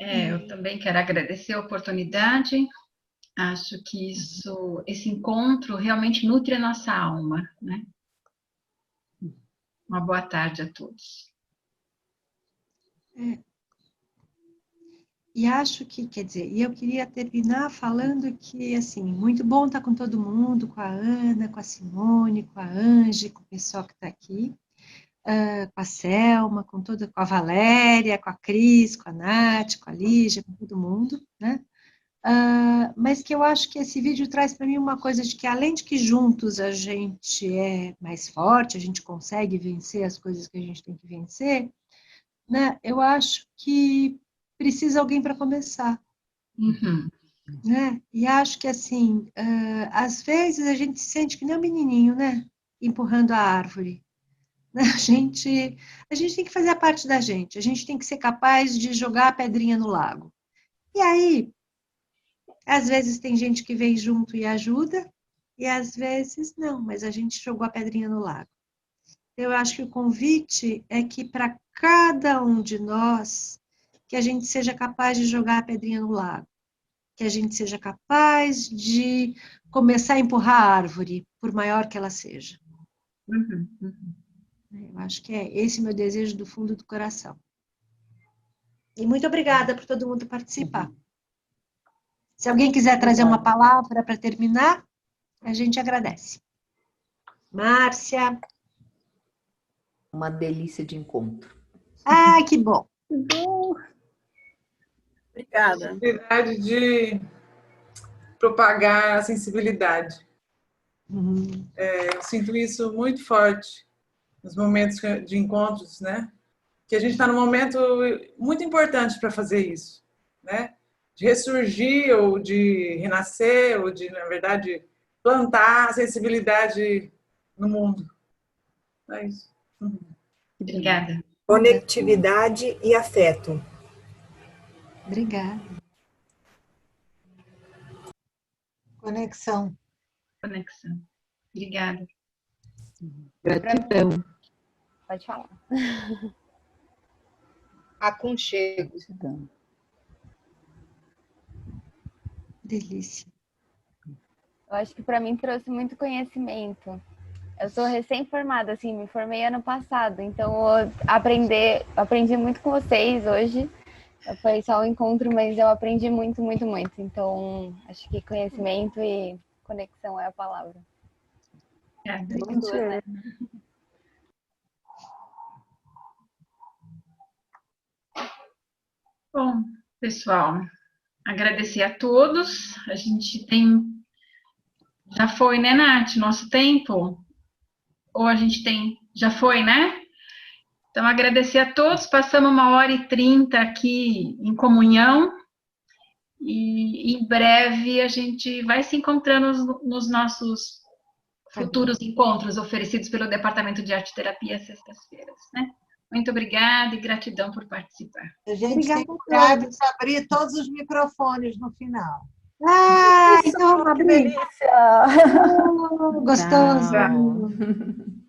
Eu também quero agradecer a oportunidade. Acho que esse encontro realmente nutre a nossa alma, né? Uma boa tarde a todos. E acho que, quer dizer, e eu queria terminar falando que, assim, muito bom estar com todo mundo, com a Ana, com a Simone, com a Ange, com o pessoal que está aqui, com a Selma, com a Valéria, com a Cris, com a Nath, com a Lígia, com todo mundo, né? Mas que eu acho que esse vídeo traz para mim uma coisa de que, além de que juntos a gente é mais forte, a gente consegue vencer as coisas que a gente tem que vencer, né? Eu acho que precisa alguém para começar. Né? E acho que, assim, às vezes a gente se sente que nem um menininho, né? Empurrando a árvore. A gente tem que fazer a parte da gente. A gente tem que ser capaz de jogar a pedrinha no lago. E aí, às vezes tem gente que vem junto e ajuda, e às vezes não, mas a gente jogou a pedrinha no lago. Eu acho que o convite é que para cada um de nós, que a gente seja capaz de jogar a pedrinha no lago, que a gente seja capaz de começar a empurrar a árvore, por maior que ela seja. Eu acho que é esse meu desejo do fundo do coração. E muito obrigada por todo mundo participar. Se alguém quiser trazer uma palavra para terminar, a gente agradece. Márcia. Uma delícia de encontro. Ai, que bom. Obrigada. Possibilidade de propagar a sensibilidade. Eu sinto isso muito forte nos momentos de encontros, né? Que a gente está num momento muito importante para fazer isso, né? De ressurgir ou de renascer ou de, na verdade, plantar a sensibilidade no mundo. É isso. Obrigada. Conectividade e afeto. Obrigada. Conexão. Conexão. Obrigada. Gratidão. Pode falar. Aconchego. Delícia. Eu acho que para mim trouxe muito conhecimento. Eu sou recém-formada, assim, me formei ano passado, então aprendi muito com vocês hoje. Foi só um encontro, mas eu aprendi muito, muito, muito. Então, acho que conhecimento e conexão é a palavra. Obrigada. Bom, pessoal, agradecer a todos. A gente tem... Já foi, né, Nath, nosso tempo? Ou a gente tem... Já foi, né? Então, agradecer a todos. Passamos 1h30 aqui em comunhão. E em breve a gente vai se encontrando nos nossos futuros encontros oferecidos pelo Departamento de Arte e Terapia às sextas-feiras, né? Muito obrigada e gratidão por participar. A gente tem que abrir todos os microfones no final. Então, que delícia! Gostoso.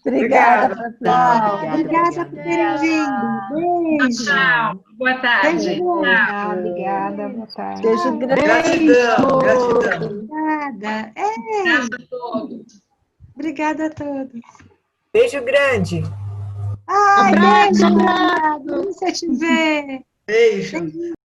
Obrigada, pessoal. Obrigada por terem vindo. Beijo. Tchau. Boa tarde. Beijo. Obrigada, boa tarde. Beijo grande. Gratidão. Obrigada. Obrigada a todos. Obrigada a todos. Beijo grande. Ai, Abraço. beijo. Vamos te ver. Beijo.